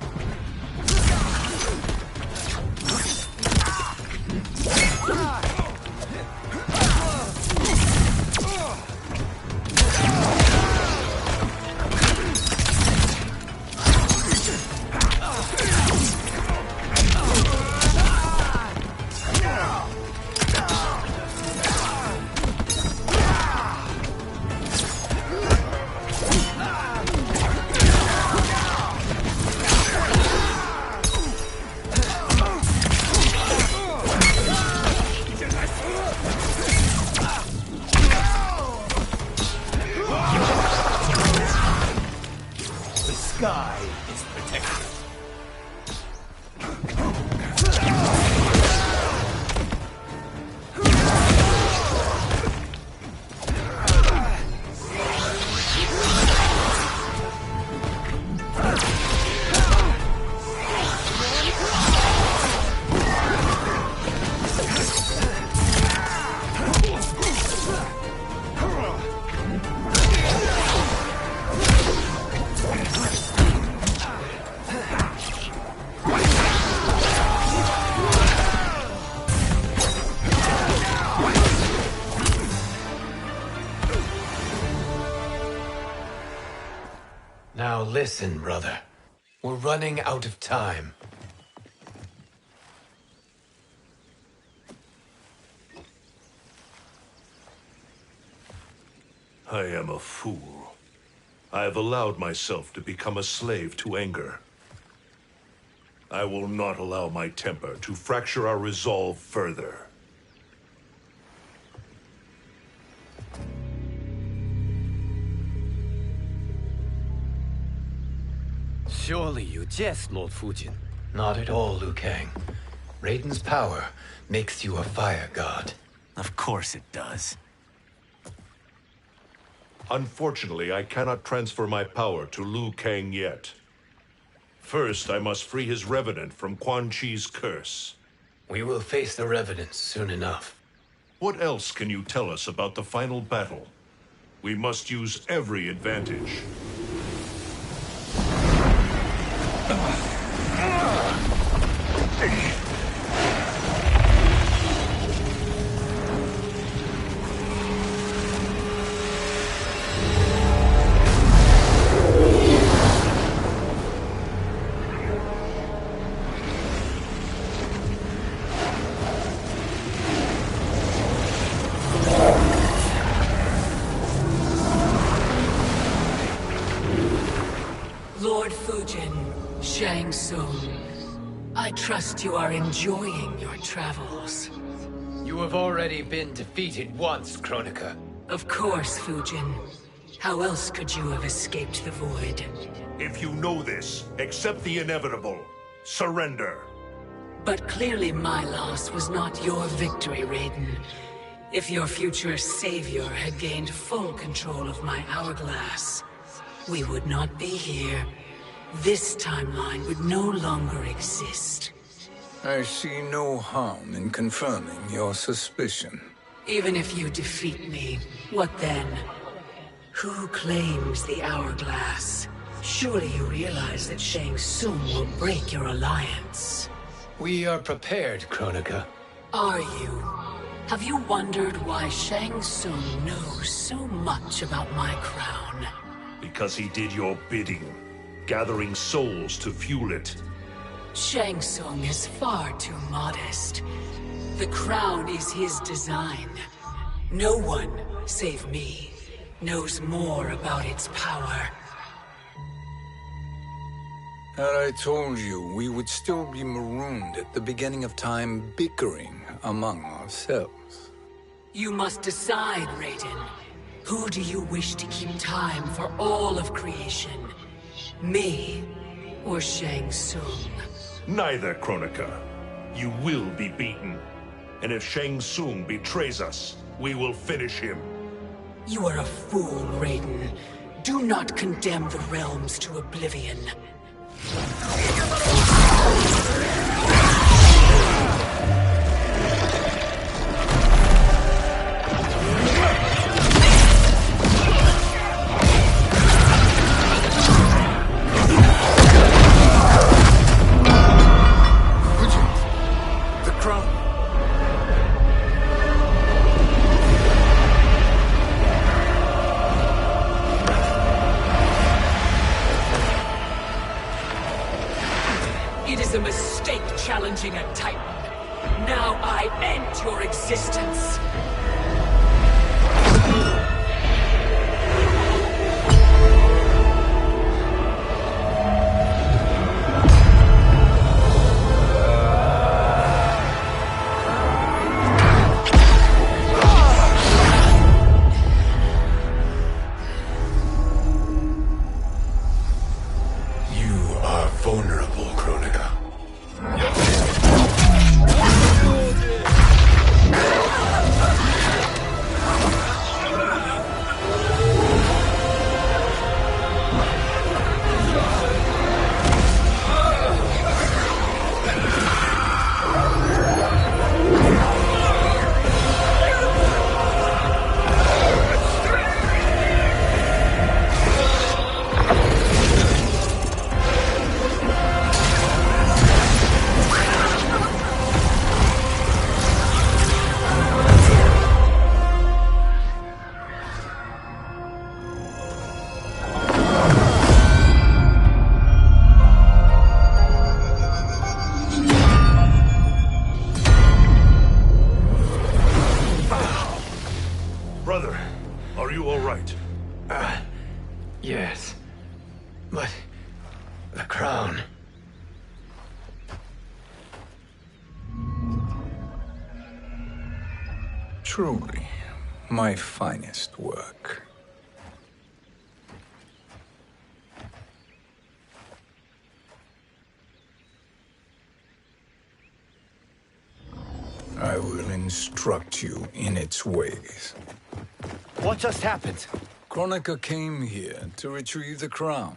Listen, brother. We're running out of time. I am a fool. I have allowed myself to become a slave to anger. I will not allow my temper to fracture our resolve further. Surely you jest, Lord Fujin. Not at all, Liu Kang. Raiden's power makes you a fire god. Of course it does. Unfortunately, I cannot transfer my power to Liu Kang yet. First, I must free his Revenant from Quan Chi's curse. We will face the Revenants soon enough. What else can you tell us about the final battle? We must use every advantage. Lord Fujin, Shang Tsung, I trust you are enjoying your travels. You have already been defeated once, Kronika. Of course, Fujin. How else could you have escaped the void? If you know this, accept the inevitable. Surrender. But clearly my loss was not your victory, Raiden. If your future savior had gained full control of my hourglass, we would not be here. This timeline would no longer exist. I see no harm in confirming your suspicion. Even if you defeat me, what then? Who claims the hourglass? Surely you realize that Shang Tsung will break your alliance. We are prepared, Kronika. Are you? Have you wondered why Shang Tsung knows so much about my crown? Because he did your bidding, gathering souls to fuel it. Shang Tsung is far too modest. The crown is his design. No one, save me, knows more about its power. Had I told you, we would still be marooned at the beginning of time, bickering among ourselves. You must decide, Raiden. Who do you wish to keep time for all of creation? Me or Shang Tsung? Neither, Kronika. You will be beaten. And if Shang Tsung betrays us, we will finish him. You are a fool, Raiden. Do not condemn the realms to oblivion. It is a mistake challenging a Titan. Now I end your existence. You are vulnerable, Kronika. Truly, my finest work. I will instruct you in its ways. What just happened? Kronika came here to retrieve the crown.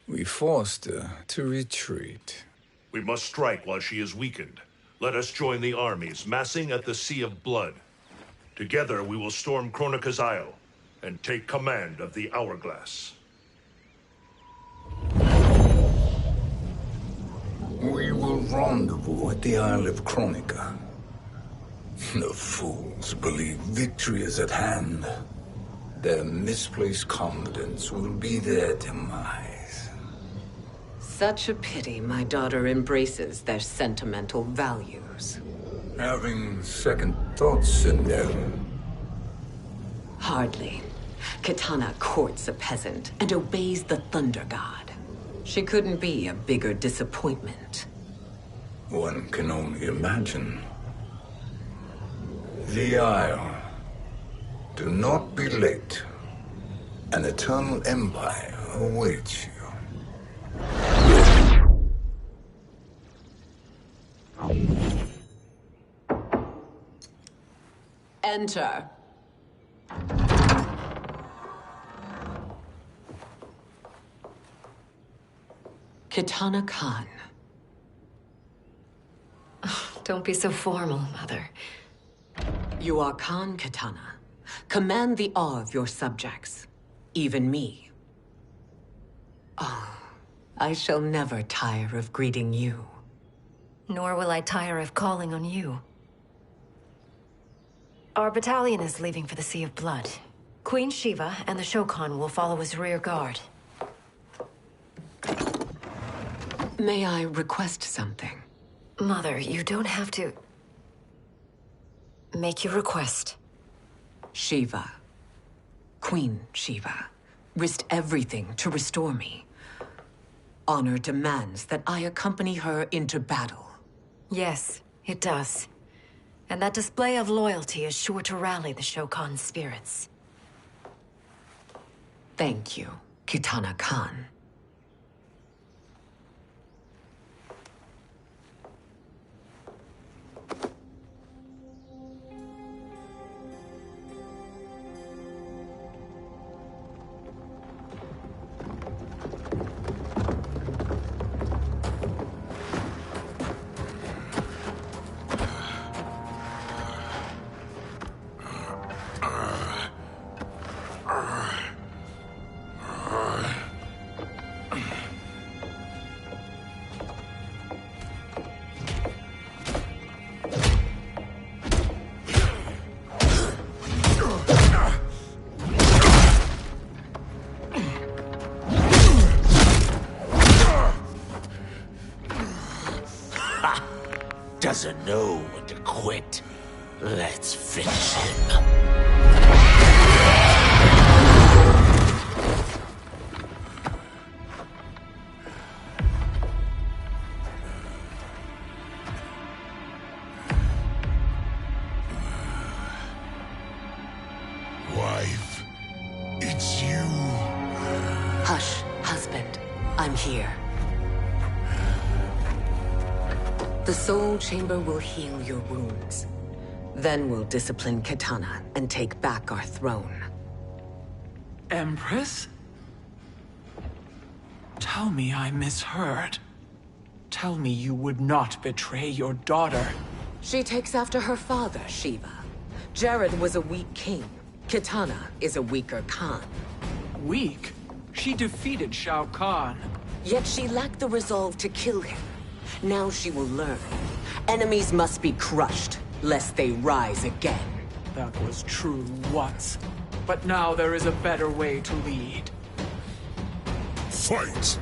We forced her to retreat. We must strike while she is weakened. Let us join the armies, massing at the Sea of Blood. Together we will storm Kronika's Isle, and take command of the Hourglass. We will rendezvous at the Isle of Kronika. The fools believe victory is at hand. Their misplaced confidence will be their demise. Such a pity my daughter embraces their sentimental values. Having second thoughts in them. Hardly. Kitana courts a peasant and obeys the Thunder God. She couldn't be a bigger disappointment. One can only imagine. The Isle. Do not be late. An eternal empire awaits you. Enter. Kitana Khan. Don't be so formal, Mother. You are Khan Kitana. Command the awe of your subjects. Even me. Oh, I shall never tire of greeting you. Nor will I tire of calling on you. Our battalion is leaving for the Sea of Blood. Queen Shiva and the Shokan will follow as rear guard. May I request something? Mother, you don't have to... Make your request. Shiva. Queen Shiva. Risked everything to restore me. Honor demands that I accompany her into battle. Yes, it does. And that display of loyalty is sure to rally the Shokan's spirits. Thank you, Kitana Khan. Doesn't know when to quit. Let's finish him. Wife, it's you. Hush, husband. I'm here. The Soul Chamber will heal your wounds. Then we'll discipline Kitana and take back our throne. Empress? Tell me I misheard. Tell me you would not betray your daughter. She takes after her father, Shiva. Jared was a weak king. Kitana is a weaker Khan. Weak? She defeated Shao Kahn. Yet she lacked the resolve to kill him. Now she will learn. Enemies must be crushed, lest they rise again. That was true once. But now there is a better way to lead. Fight!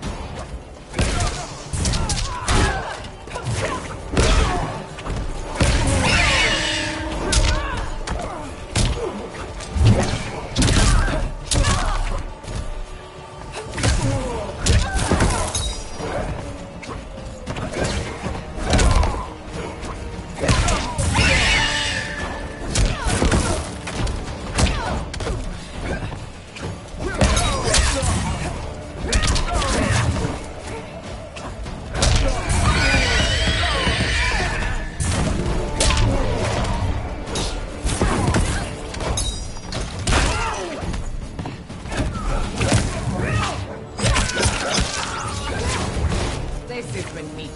Ese conmigo.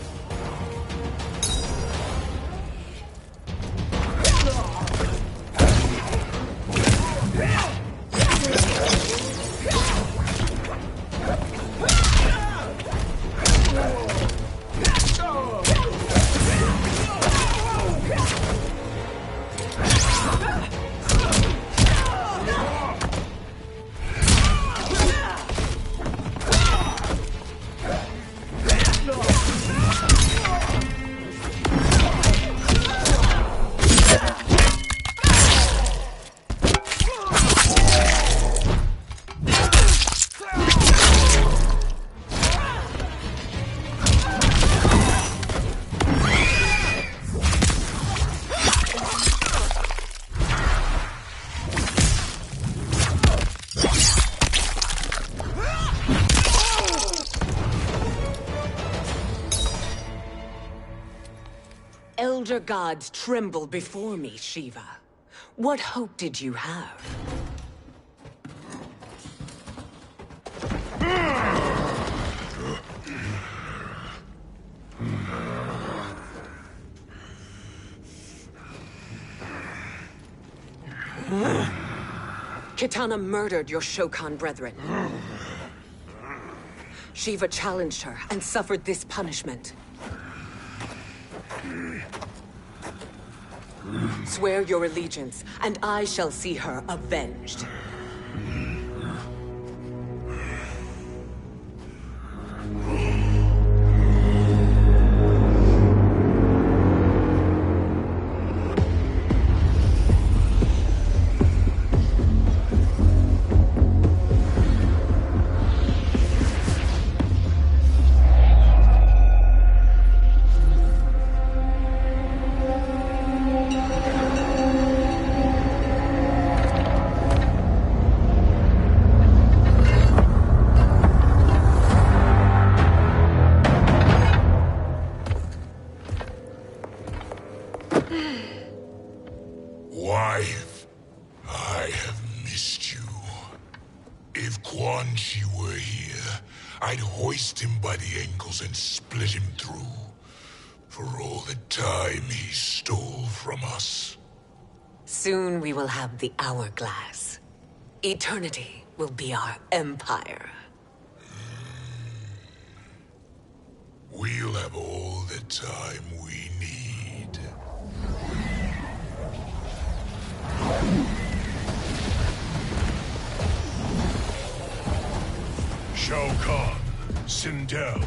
Elder gods tremble before me, Shiva. What hope did you have? Kitana murdered your Shokan brethren. Shiva challenged her and suffered this punishment. Swear your allegiance, and I shall see her avenged. Wife, I have missed you. If Quan Chi were here, I'd hoist him by the ankles and split him through. For all the time he stole from us. Soon we will have the hourglass. Eternity will be our empire. We'll have all the time we need. Shao Kahn, Sindel,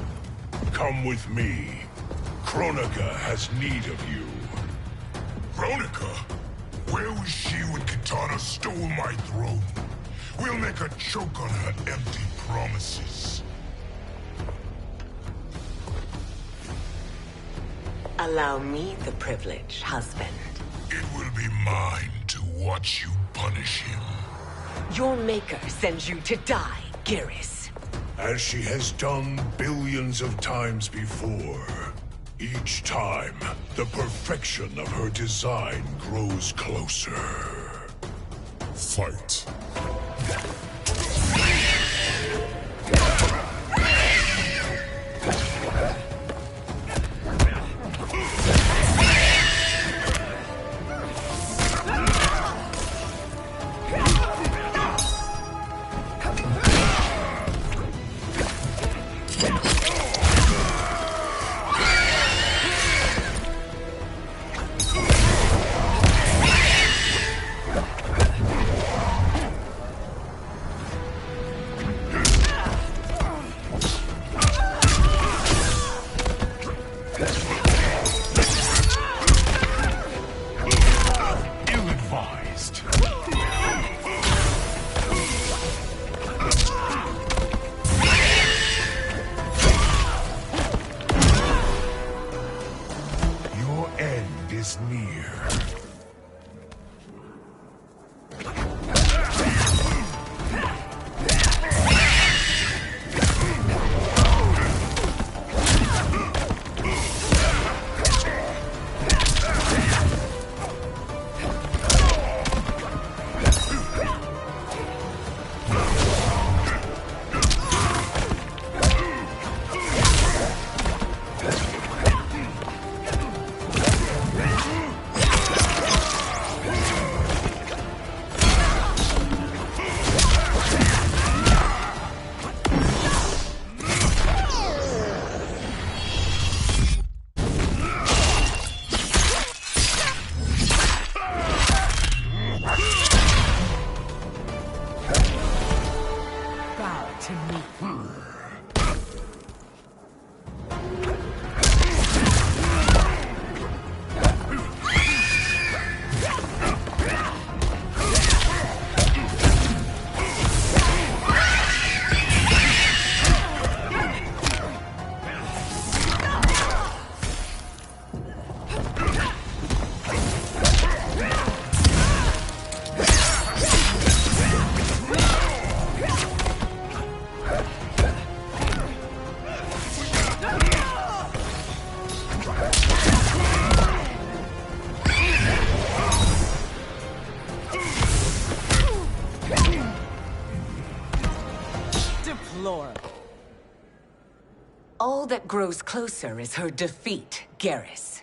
come with me. Kronika has need of you. Kronika? Where was she when Kitana stole my throne? We'll make her choke on her empty promises. Allow me the privilege, husband. It will be mine to watch you punish him. Your maker sends you to die, Geras. As she has done billions of times before. Each time, the perfection of her design grows closer. Fight. What grows closer is her defeat, Garrus.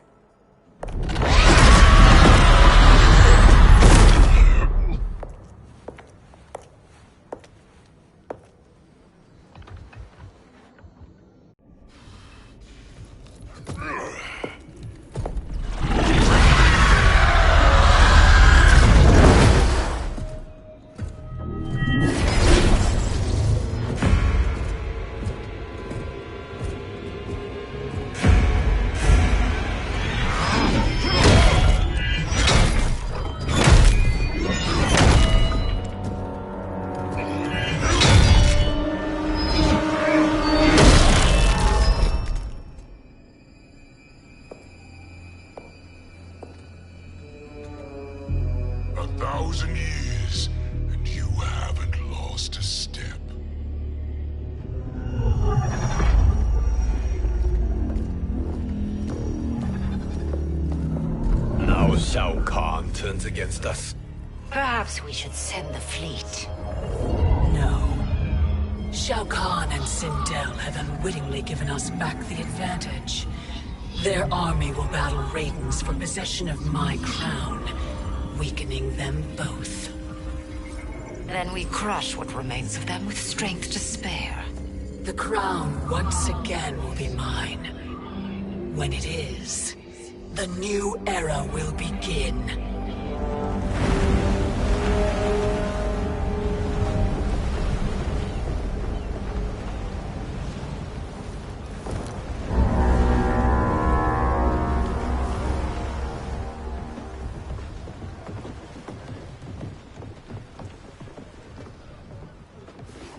Turns against us. Perhaps we should send the fleet. No. Shao Kahn and Sindel have unwittingly given us back the advantage. Their army will battle Raidens for possession of my crown, weakening them both. Then we crush what remains of them with strength to spare. The crown once again will be mine. When it is, the new era will begin.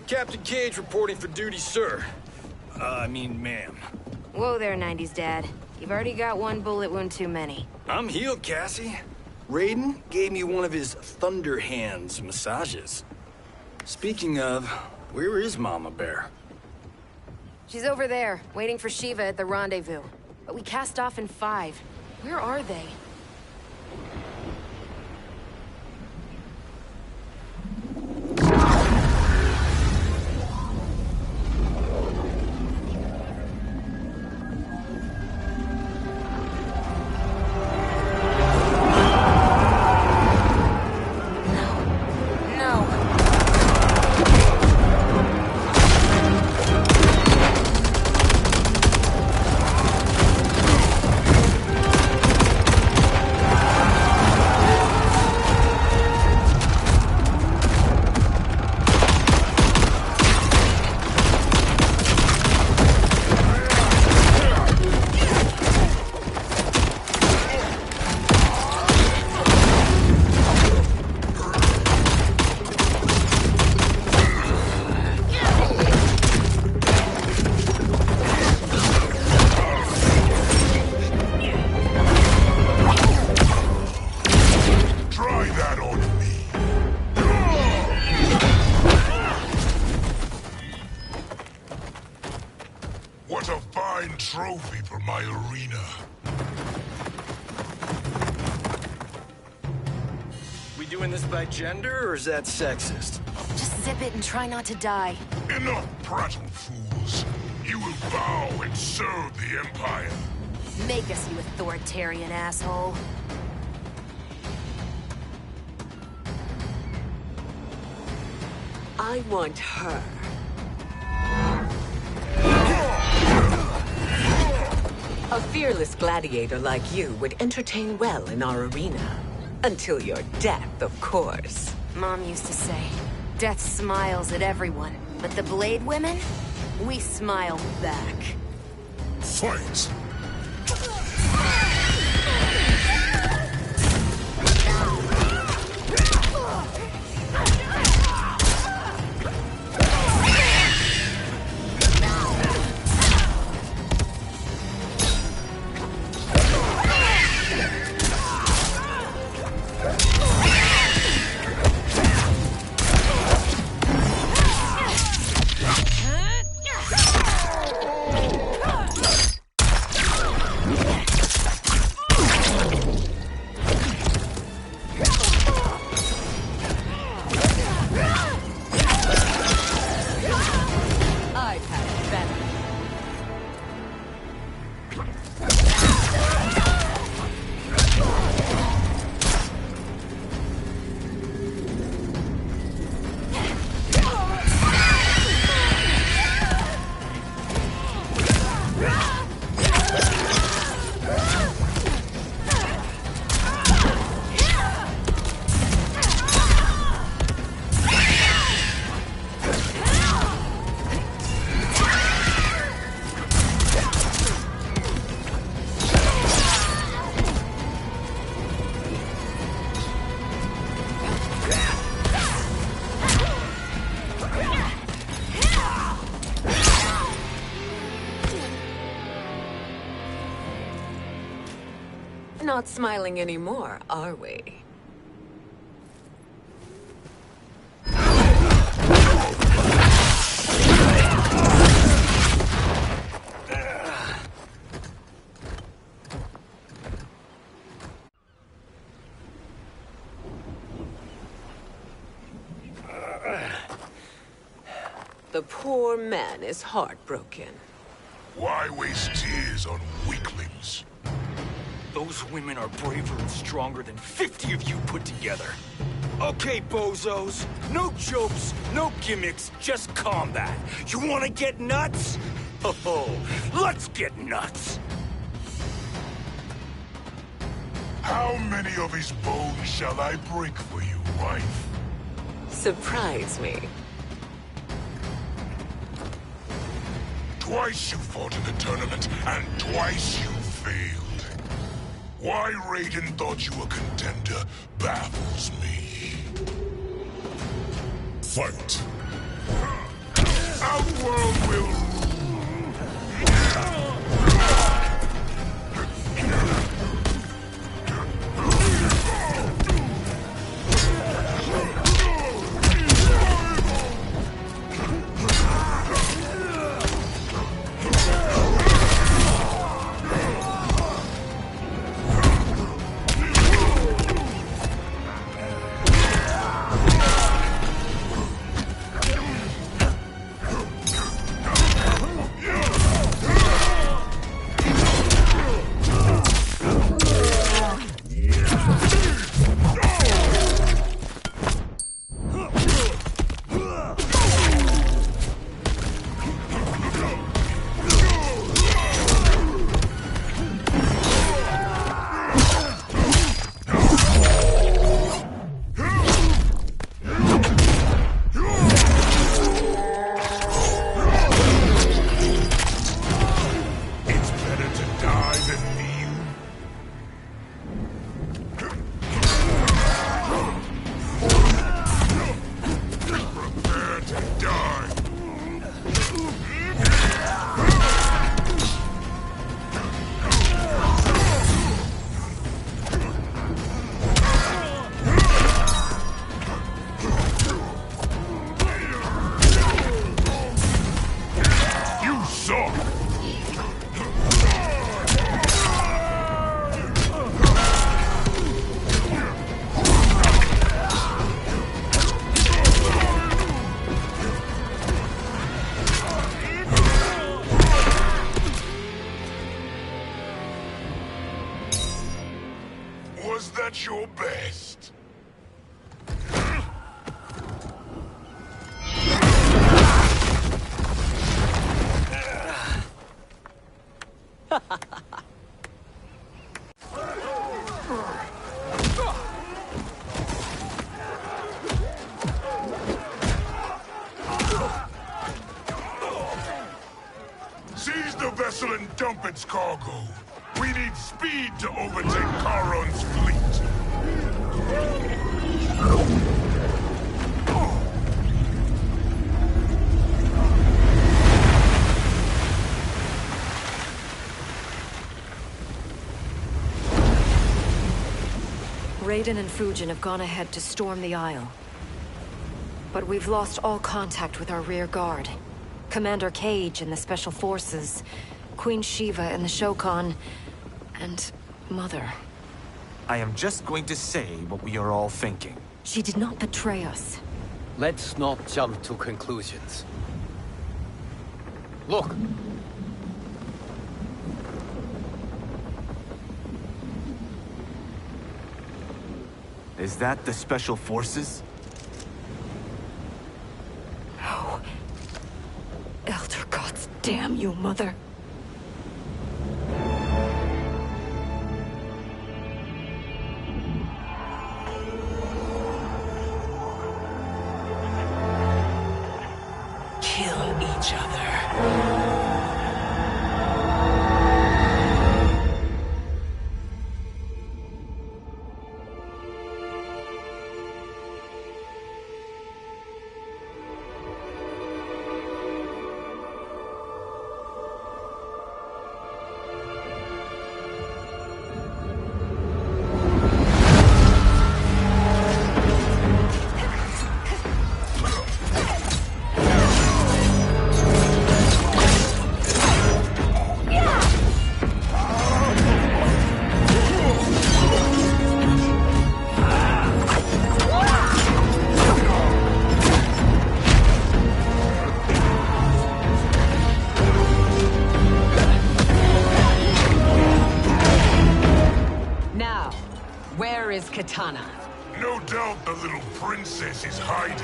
Captain Cage reporting for duty, sir. I mean, ma'am. Whoa there, 90s dad. You've already got one bullet wound too many. I'm healed, Cassie. Raiden gave me one of his Thunder Hands massages. Speaking of, where is Mama Bear? She's over there, waiting for Shiva at the rendezvous. But we cast off in 5. Where are they? Trophy for my arena. We doing this by gender, or is that sexist? Just zip it and try not to die. Enough prattle, fools. You will bow and serve the Empire. Make us, you authoritarian asshole. I want her. A fearless gladiator like you would entertain well in our arena. Until your death, of course. Mom used to say, death smiles at everyone, but the Blade women, we smile back. Fight! Not smiling anymore, are we? The poor man is heartbroken. Why waste tears on weaklings? Those women are braver and stronger than 50 of you put together. Okay, bozos. No jokes, no gimmicks, just combat. You wanna get nuts? Oh, let's get nuts! How many of his bones shall I break for you, wife? Surprise me. Twice you fought in the tournament, and twice you failed. Why Raiden thought you a contender baffles me. Fight. Outworld will rule. Was that your best? Seize the vessel and dump its cargo. We need speed to overtake Charon's fleet. Raiden and Fujin have gone ahead to storm the Isle. But we've lost all contact with our rear guard. Commander Cage and the Special Forces, Queen Shiva and the Shokan, and Mother. I am just going to say what we are all thinking. She did not betray us. Let's not jump to conclusions. Look! Is that the Special Forces? No. Elder gods damn you, Mother. Kill each other. Where is Kitana? No doubt the little princess is hiding.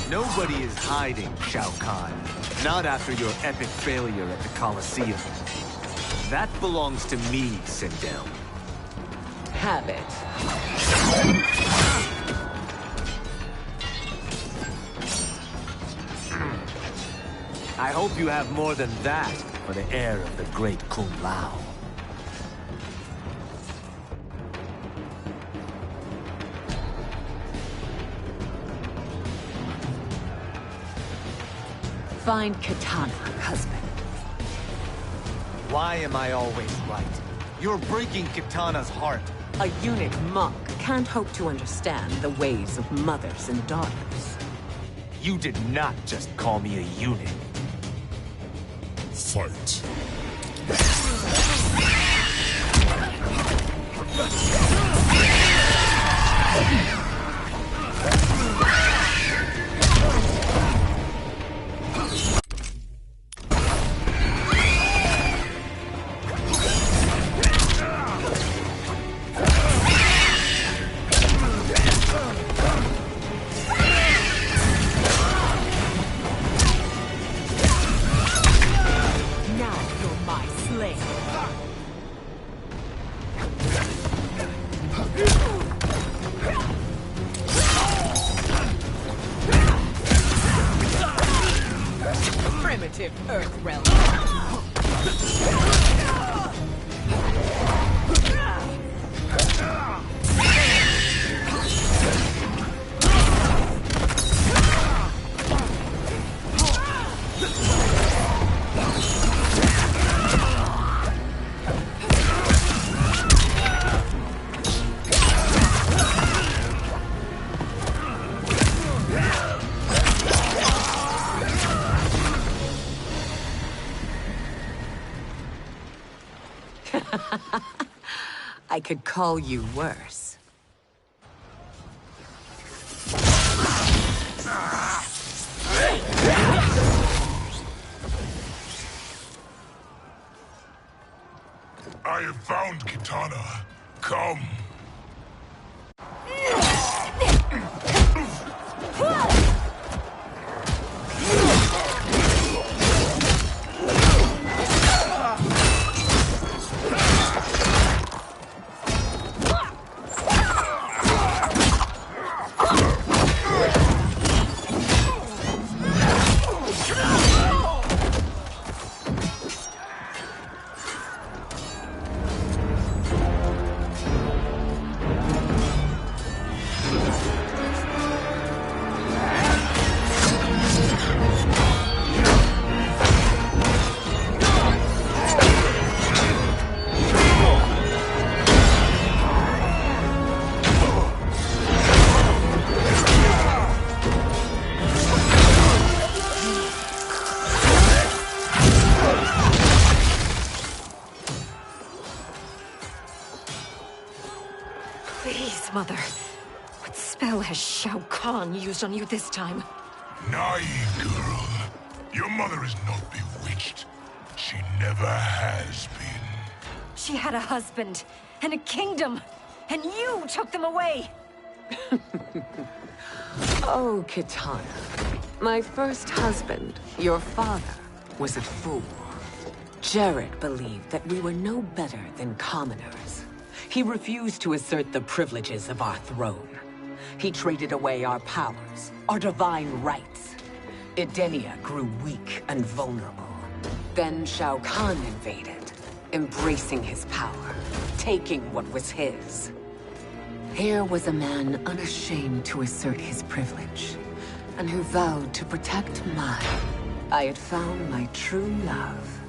Nobody is hiding, Shao Kahn. Not after your epic failure at the Colosseum. That belongs to me, Sindel. Have it. I hope you have more than that for the heir of the great Kung Lao. Find Kitana, husband. Why am I always right? You're breaking Kitana's heart. A eunuch monk can't hope to understand the ways of mothers and daughters. You did not just call me a eunuch. Fight. Primitive Earth Realm. I could call you worse. I have found Kitana. Come. Please, Mother. With spell has Shao Kahn used on you this time? Naive girl. Your mother is not bewitched. She never has been. She had a husband and a kingdom, and you took them away! Oh, Kitana. My first husband, your father, was a fool. Jared believed that we were no better than commoners. He refused to assert the privileges of our throne. He traded away our powers, our divine rights. Edenia grew weak and vulnerable. Then Shao Kahn invaded, embracing his power, taking what was his. Here was a man unashamed to assert his privilege, and who vowed to protect mine. I had found my true love,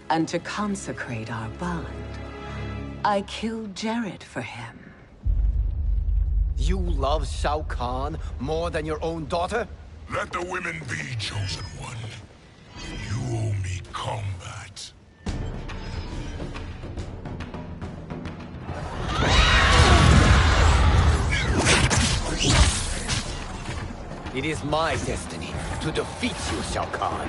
and to consecrate our bond, I killed Jared for him. You love Shao Kahn more than your own daughter? Let the women be, chosen one. You owe me combat. It is my destiny to defeat you, Shao Kahn.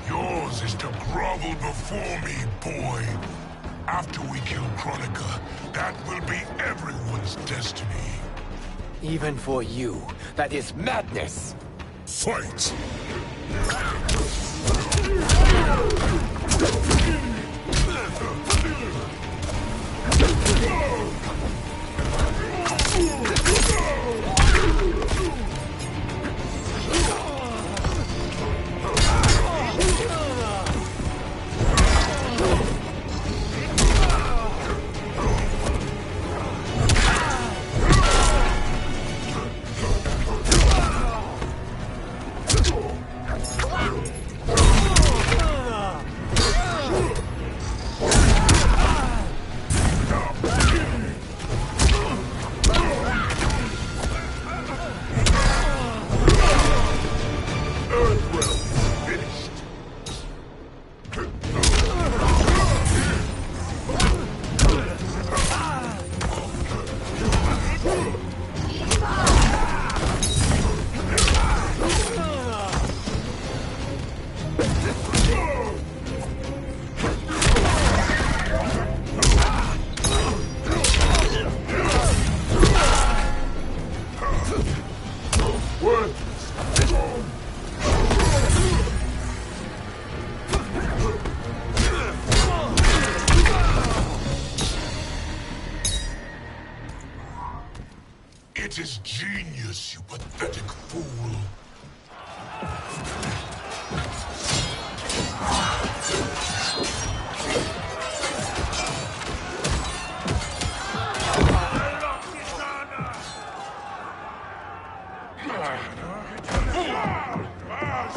Yours is to grovel before me, boy. After we kill Kronika, that will be everyone's destiny. Even for you, that is madness. Fight! It is genius, you pathetic fool.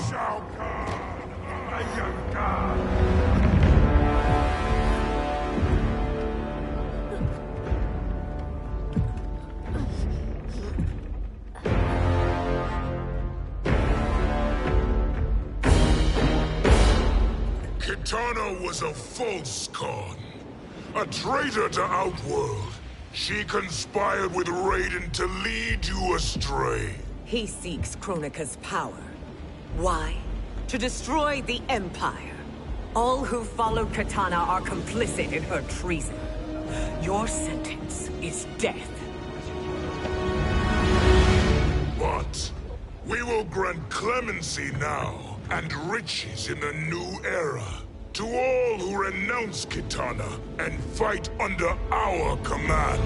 Shao Kahn, my young god. Kitana was a false Khan, a traitor to Outworld. She conspired with Raiden to lead you astray. He seeks Kronika's power. Why? To destroy the Empire. All who follow Kitana are complicit in her treason. Your sentence is death. But we will grant clemency now and riches in the new era to all who renounce Kitana and fight under our command.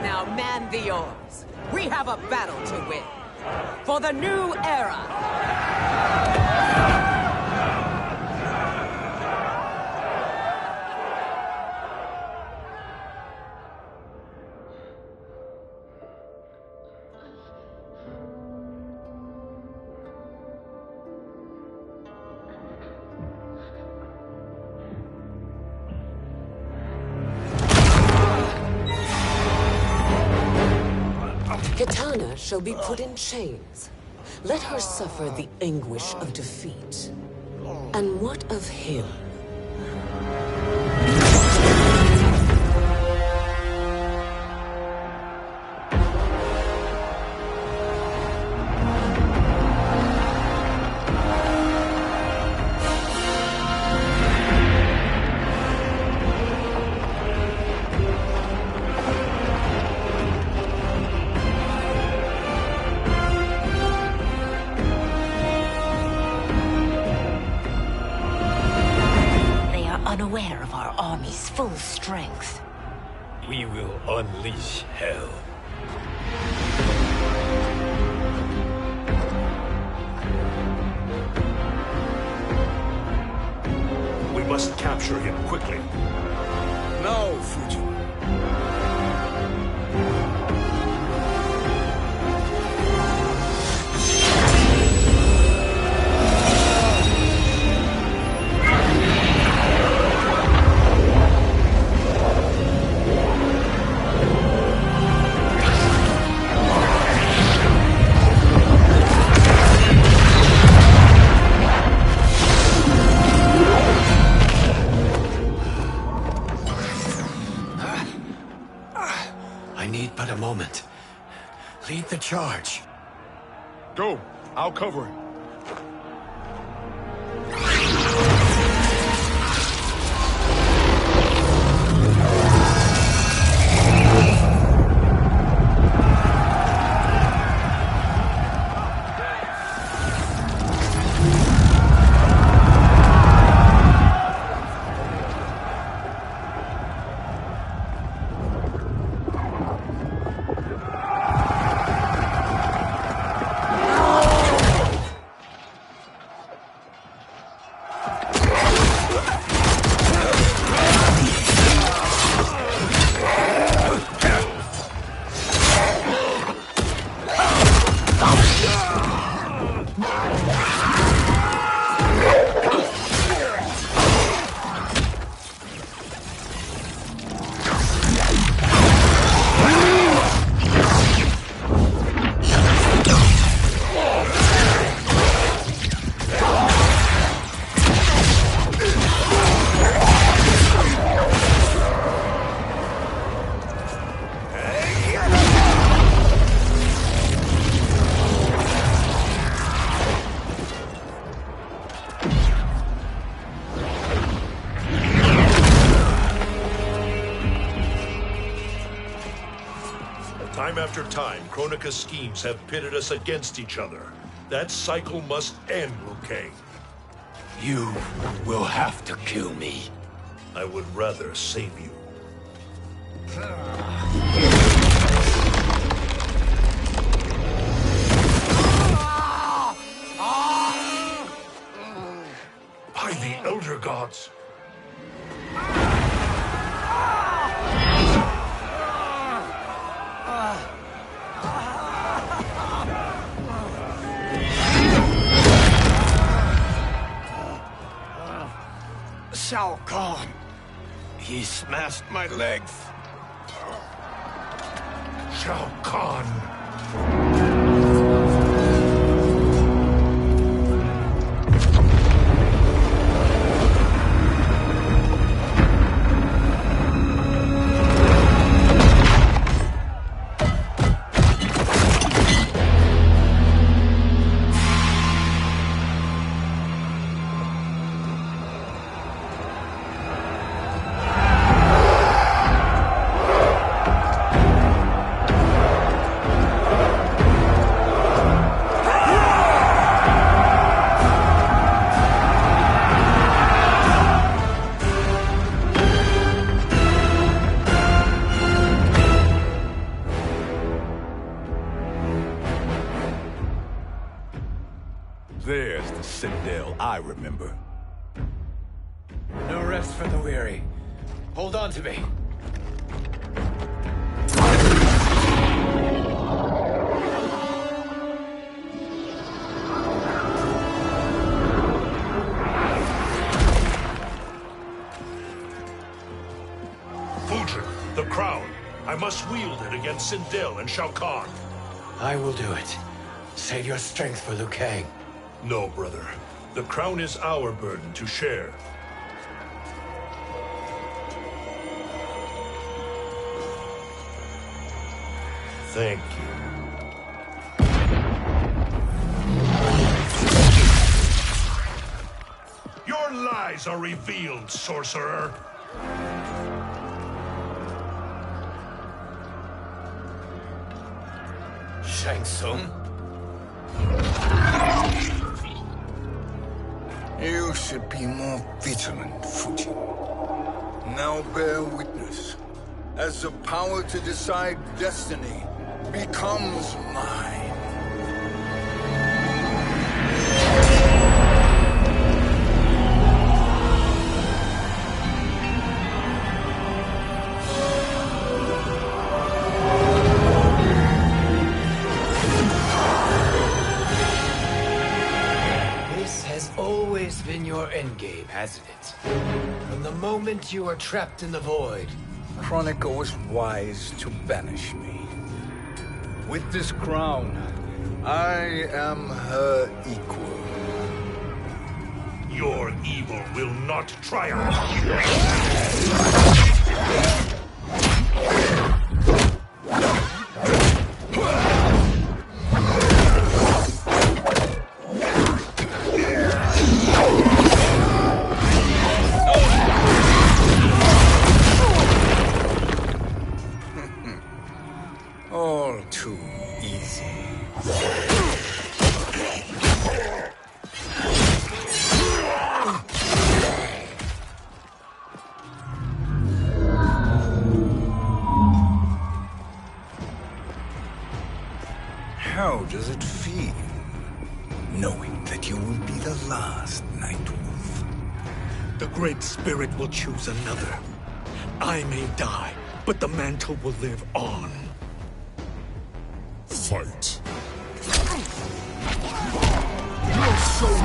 Now man the oars. We have a battle to win. For the new era. Kitana shall be put in chains, Let her suffer the anguish of defeat. And what of him? Unaware of our army's full strength. We will unleash hell. We must capture him quickly. No, Fujin. But a moment. Lead the charge. Go. I'll cover it. Time after time, Kronika's schemes have pitted us against each other. That cycle must end, Liu Kang. You will have to kill me. I would rather save you. By the Elder Gods! Shao Kahn. He smashed my legs. Shao Kahn. There's the Citadel I remember. No rest for the weary. Hold on to me. Fujin, the crown. I must wield it against Sindel and Shao Kahn. I will do it. Save your strength for Liu Kang. No, brother. The crown is our burden to share. Thank you. Your lies are revealed, sorcerer. Shang Tsung? You should be more vigilant, Fujin. Now bear witness, as the power to decide destiny becomes mine. Been your endgame, hasn't it? From the moment you were trapped in the void. Kronika was wise to banish me. With this crown, I am her equal. Your evil will not triumph. All too easy. How does it feel, knowing that you will be the last Nightwolf? The Great Spirit will choose another. I may die, but the mantle will live on. Fight. Your soul.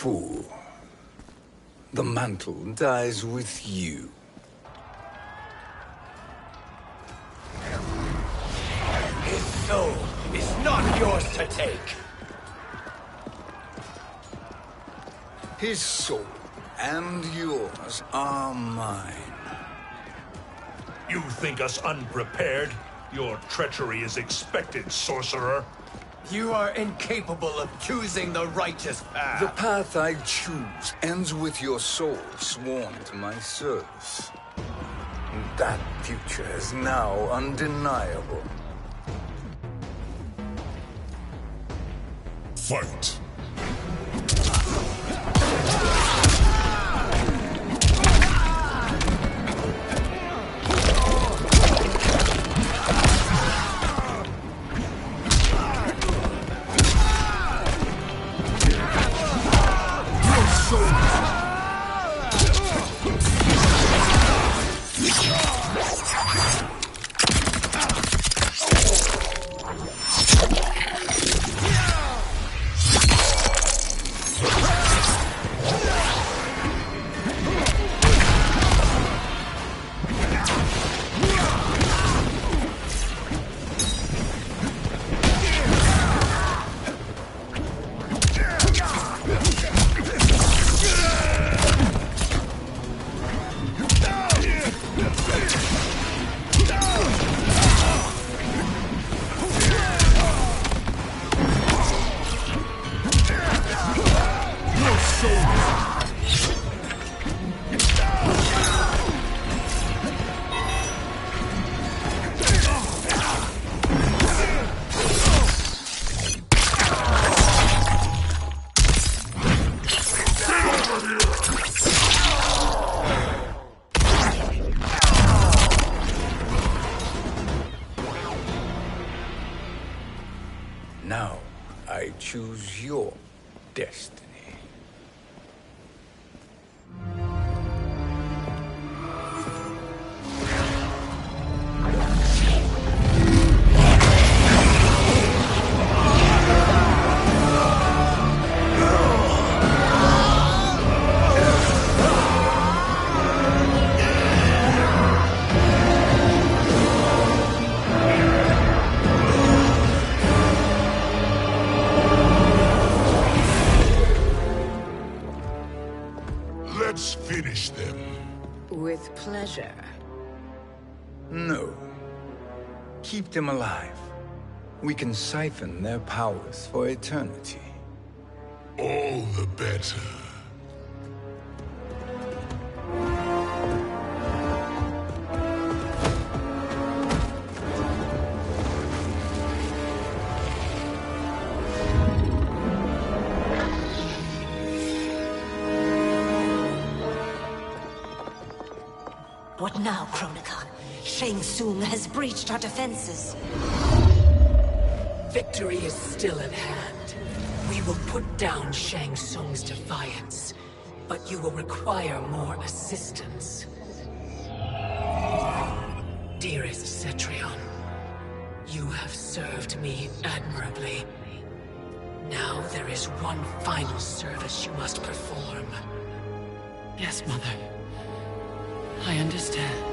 Fool. The mantle dies with you. His soul is not yours to take. His soul and yours are mine. You think us unprepared? Your treachery is expected, sorcerer. You are incapable of choosing the righteous path. The path I choose ends with your soul sworn to my service. That future is now undeniable. Fight. choose your destiny. Let's finish them. With pleasure. No. Keep them alive. We can siphon their powers for eternity. All the better. What now, Kronika? Shang Tsung has breached our defenses. Victory is still at hand. We will put down Shang Tsung's defiance, but you will require more assistance. Dearest Cetrion, you have served me admirably. Now there is one final service you must perform. Yes, Mother. I understand.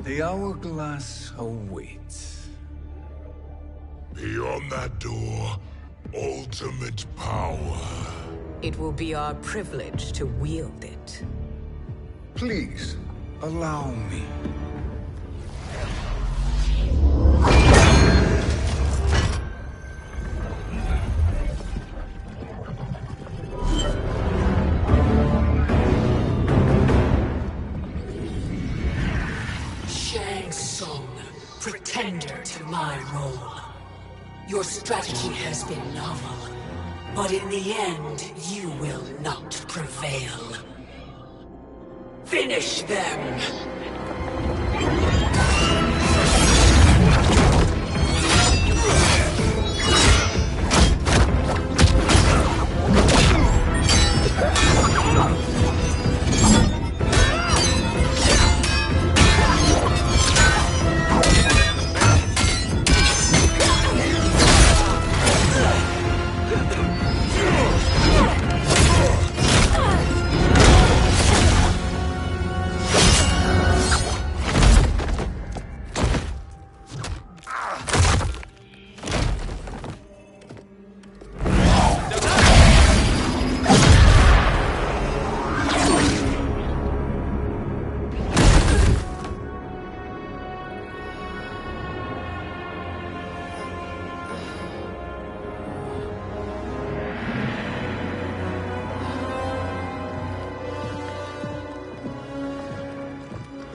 The hourglass awaits. Beyond that door, ultimate power. It will be our privilege to wield it. Please, allow me. Shang Tsung, pretender to my role. Your strategy has been novel, but in the end, you will not prevail. Finish them!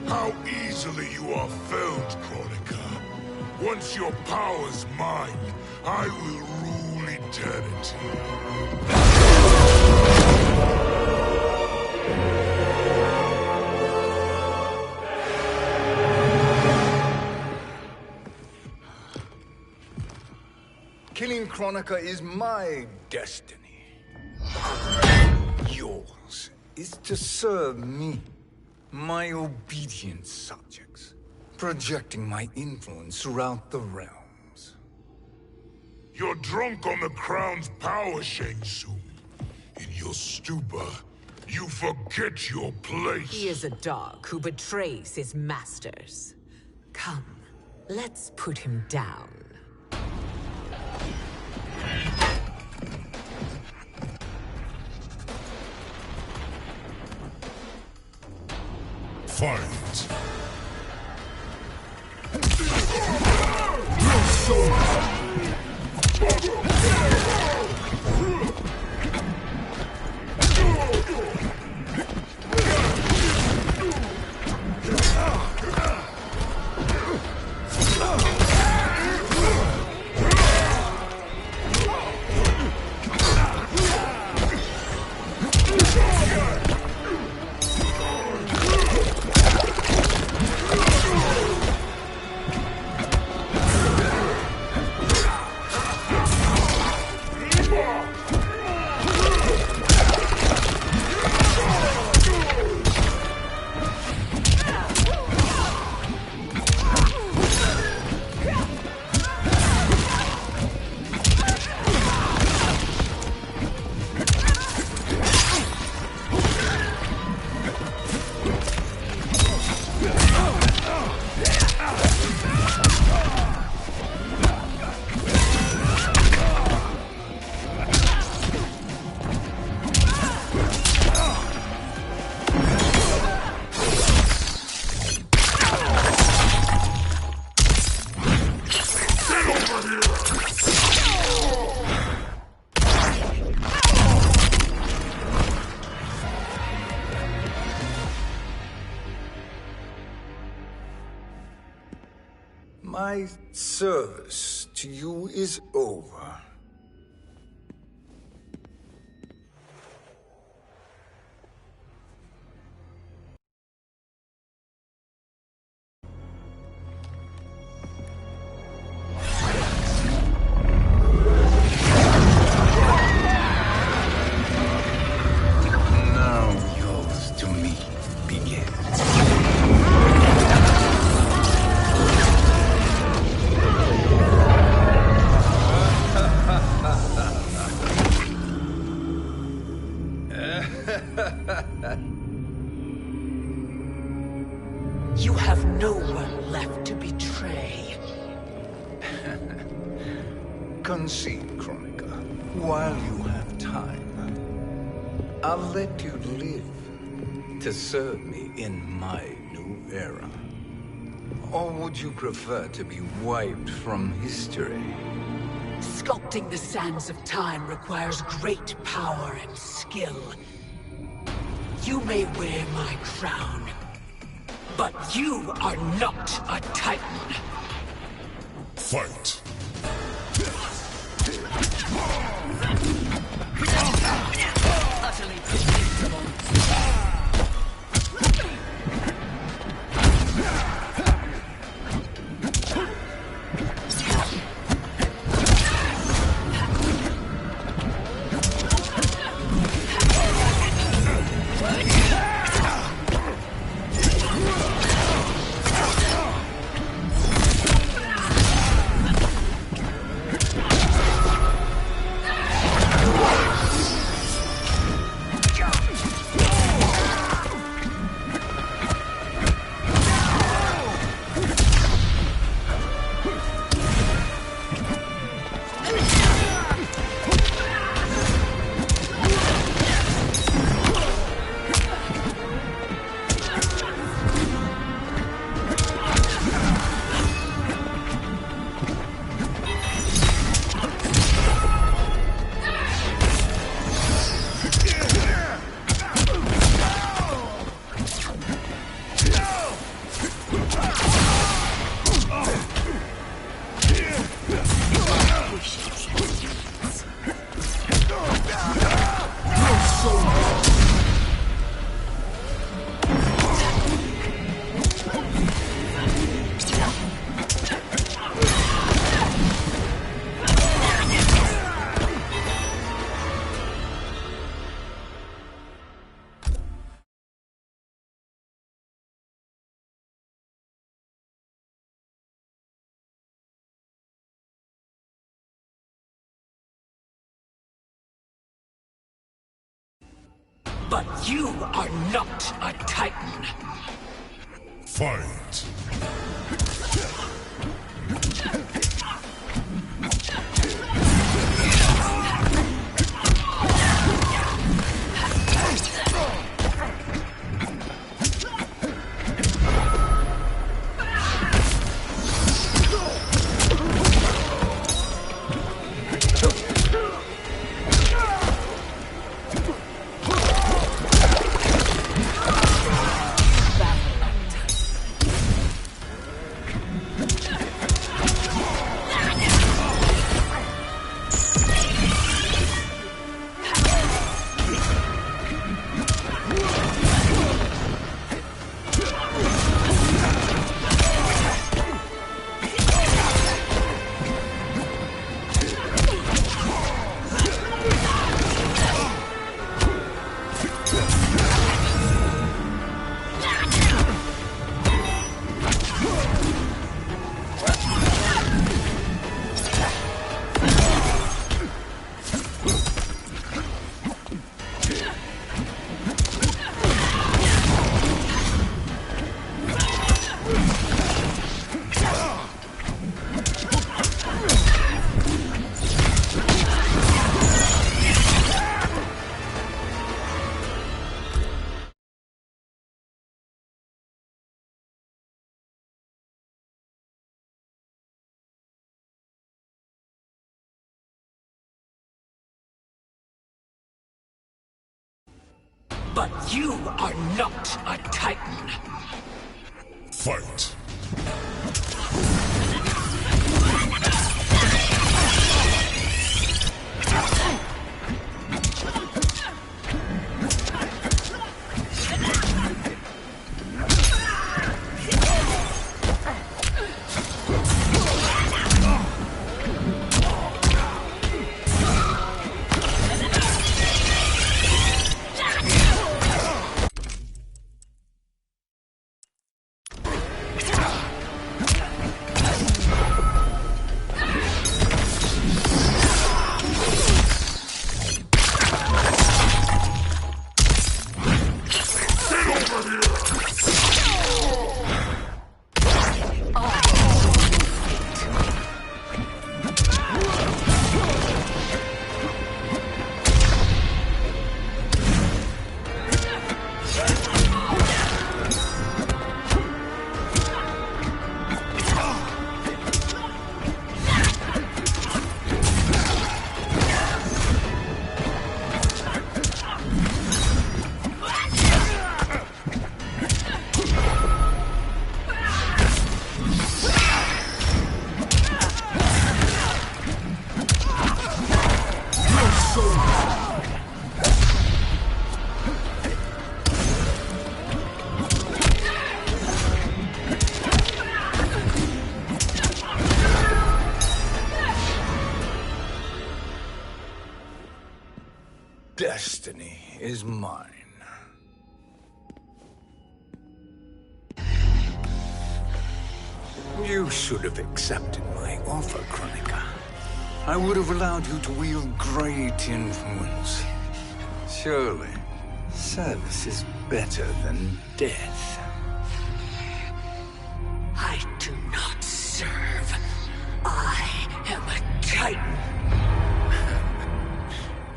How easily you are felled, Kronika. Once your power's mine, I will rule eternity. Killing Kronika is my destiny. Yours is to serve me, my obedient subjects, projecting my influence throughout the realms. You're drunk on the crown's power, Shang Tsung. In your stupor, you forget your place. He is a dog who betrays his masters. Come, let's put him down. Fight! My service to you is over. Now yours to me begins. You have no one left to betray. Concede, Chronica, while you have time. I'll let you live to serve me in my new era. Or would you prefer to be wiped from history? Sculpting the sands of time requires great power and skill. You may wear my crown, but you are not a Titan. Fight! Utterly predictable. But you are not a Titan. Fight! But you are not a Titan. Fight. Destiny is mine. You should have accepted my offer, Kronika. I would have allowed you to wield great influence. Surely, service is better than death. I do not serve. I am a Titan.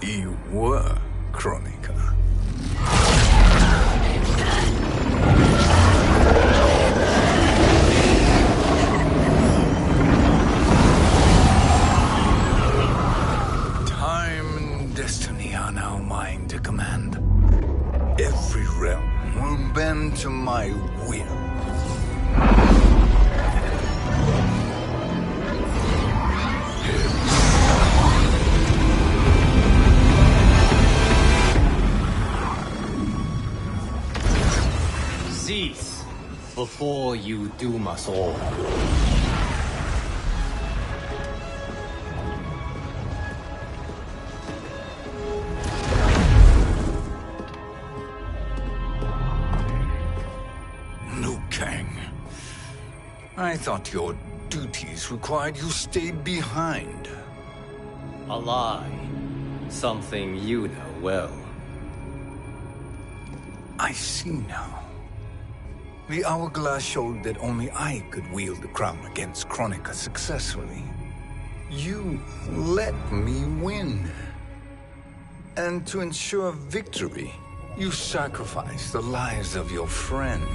You were, Kronika. Time and destiny are now mine to command. Every realm will bend to my will. Cease before you doom us all. Liu Kang. I thought your duties required you stayed behind. A lie. Something you know well. I see now. The hourglass showed that only I could wield the crown against Kronika successfully. You let me win. And to ensure victory, you sacrificed the lives of your friends.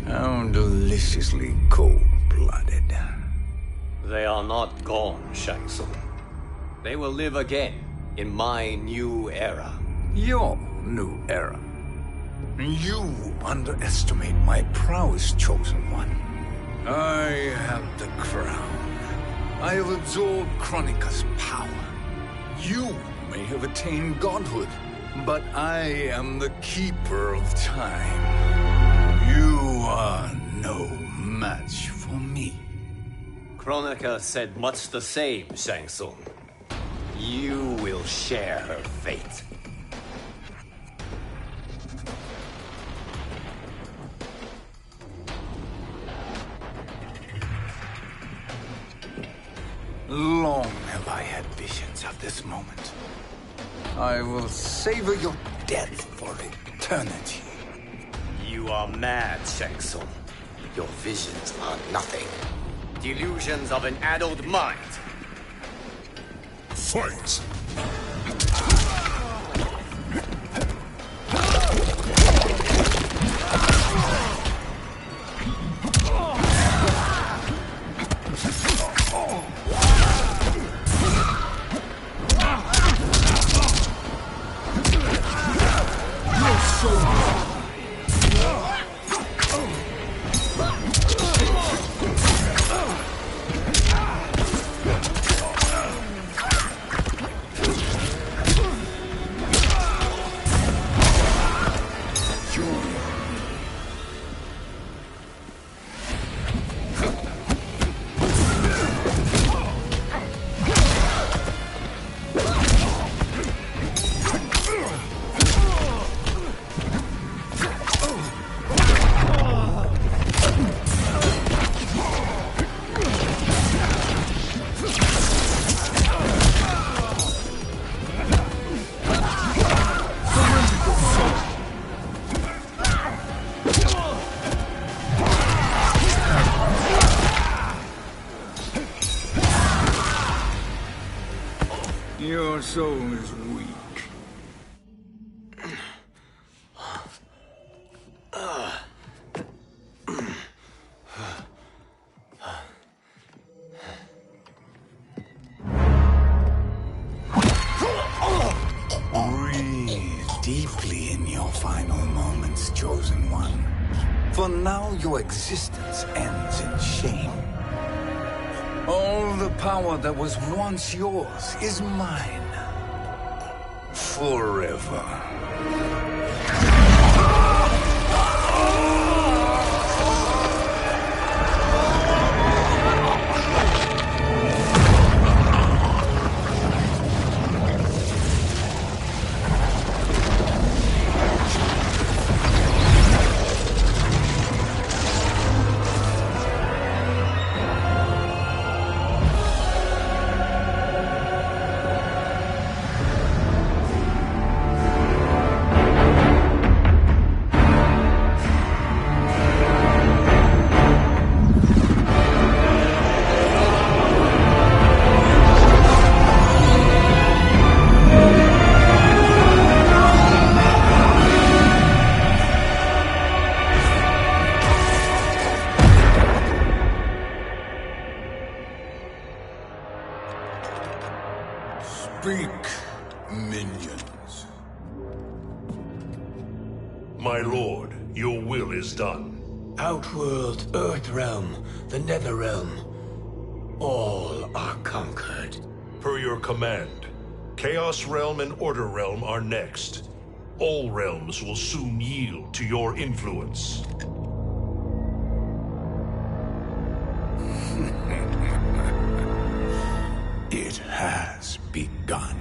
How deliciously cold-blooded. They are not gone, Shang Tsung. They will live again in my new era. Your new era. You underestimate my prowess, Chosen One. I have the crown. I have absorbed Kronika's power. You may have attained godhood, but I am the keeper of time. You are no match for me. Kronika said much the same, Shang Tsung. You will share her fate. Long have I had visions of this moment. I will savor your death for eternity. You are mad, Shang Tsung. Your visions are nothing. Delusions of an addled mind. Fight! Your soul is weak. Breathe deeply in your final moments, Chosen One. For now, your existence ends in shame. All the power that was once yours is mine. Forever. Speak, minions. My lord, your will is done. Outworld, Earthrealm, the Netherrealm. All are conquered. Per your command, Chaos Realm and Order Realm are next. All realms will soon yield to your influence. It has begun.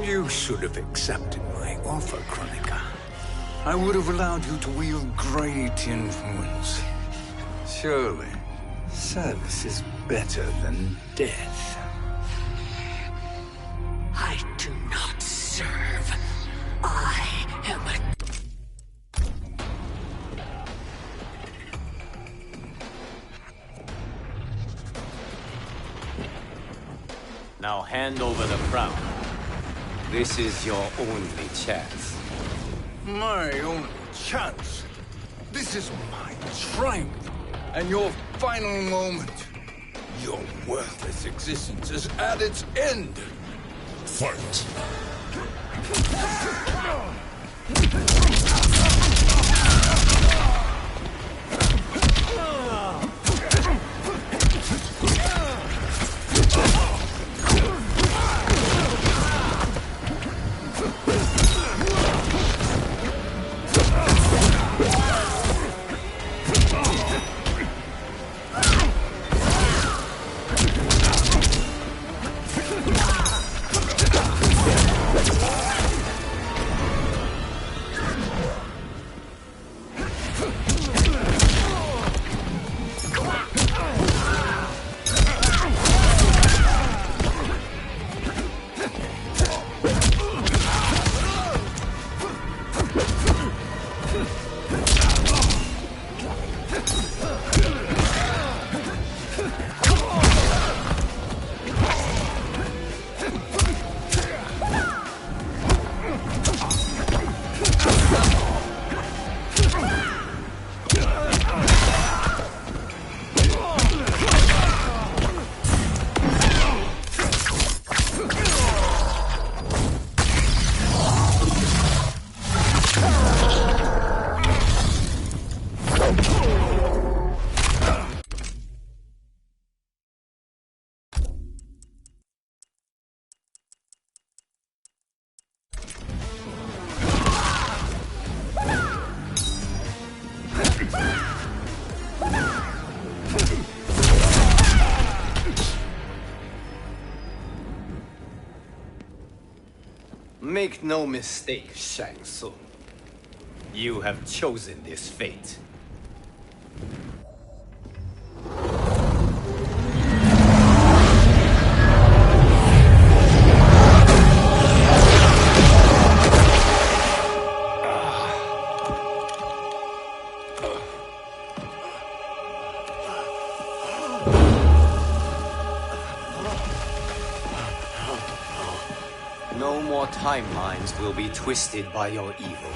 You should have accepted my offer, Chronica. I would have allowed you to wield great influence. Surely, service is better than death. I do not serve. I am a... Now hand over the crown. This is your only chance. My only chance? This is my triumph, and your final moment. Your worthless existence is at its end. Fight! Make no mistake, Shang Tsung. You have chosen this fate. No more timelines will be twisted by your evil.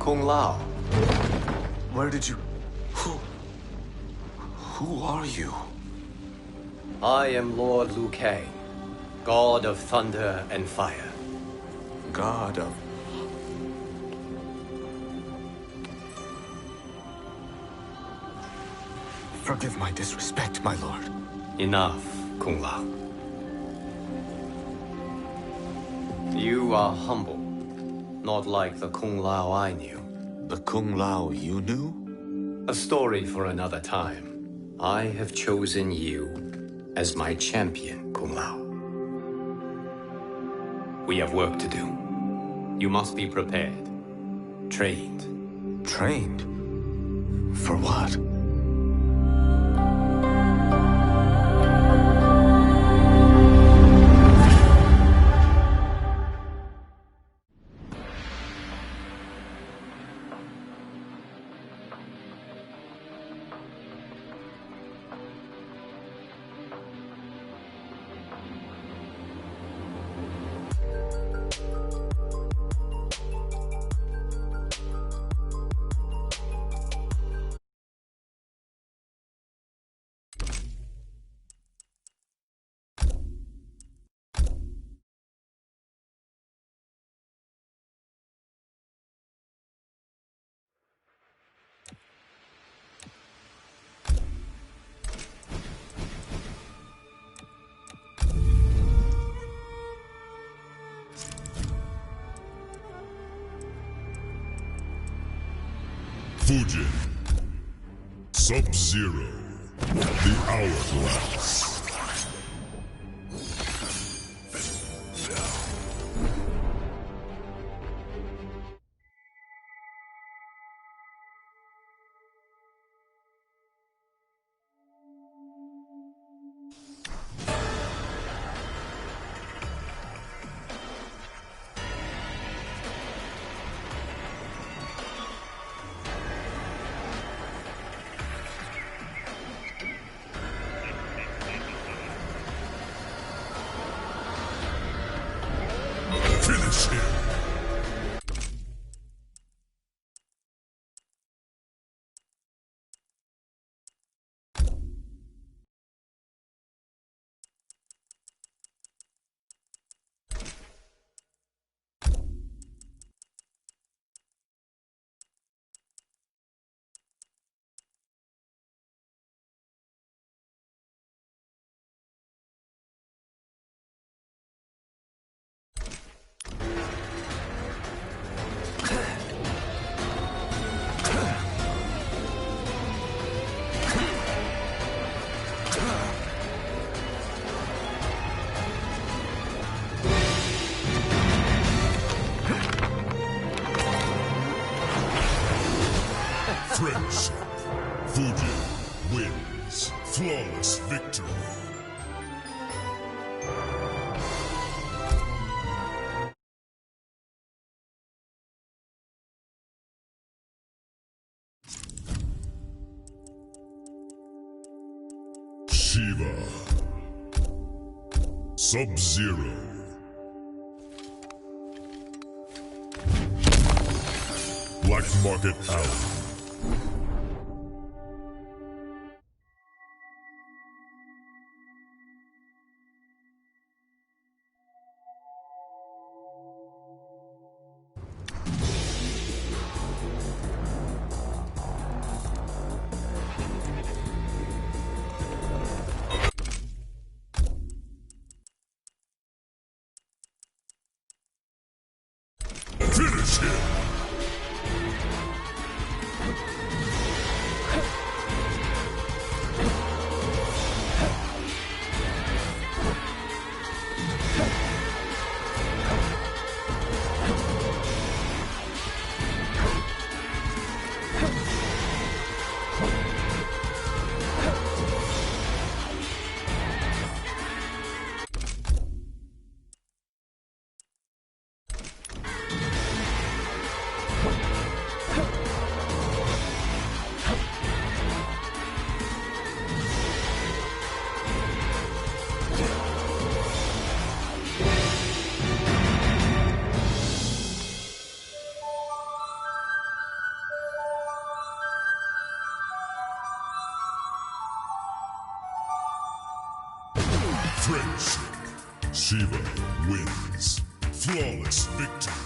Kung Lao. Where did you... Who are you? I am Lord Liu Kang, God of Thunder and Fire. God of... Forgive my disrespect, my lord. Enough, Kung Lao. You are humble, not like the Kung Lao I knew. The Kung Lao you knew? A story for another time. I have chosen you as my champion, Kung Lao. We have work to do. You must be prepared. Trained. Trained? For what? Fujin. Sub-Zero. The Hourglass. wins. Flawless victory. Shiva. Sub-Zero. Black Market out. Finish him! Friendship. Shiva wins. Flawless victory.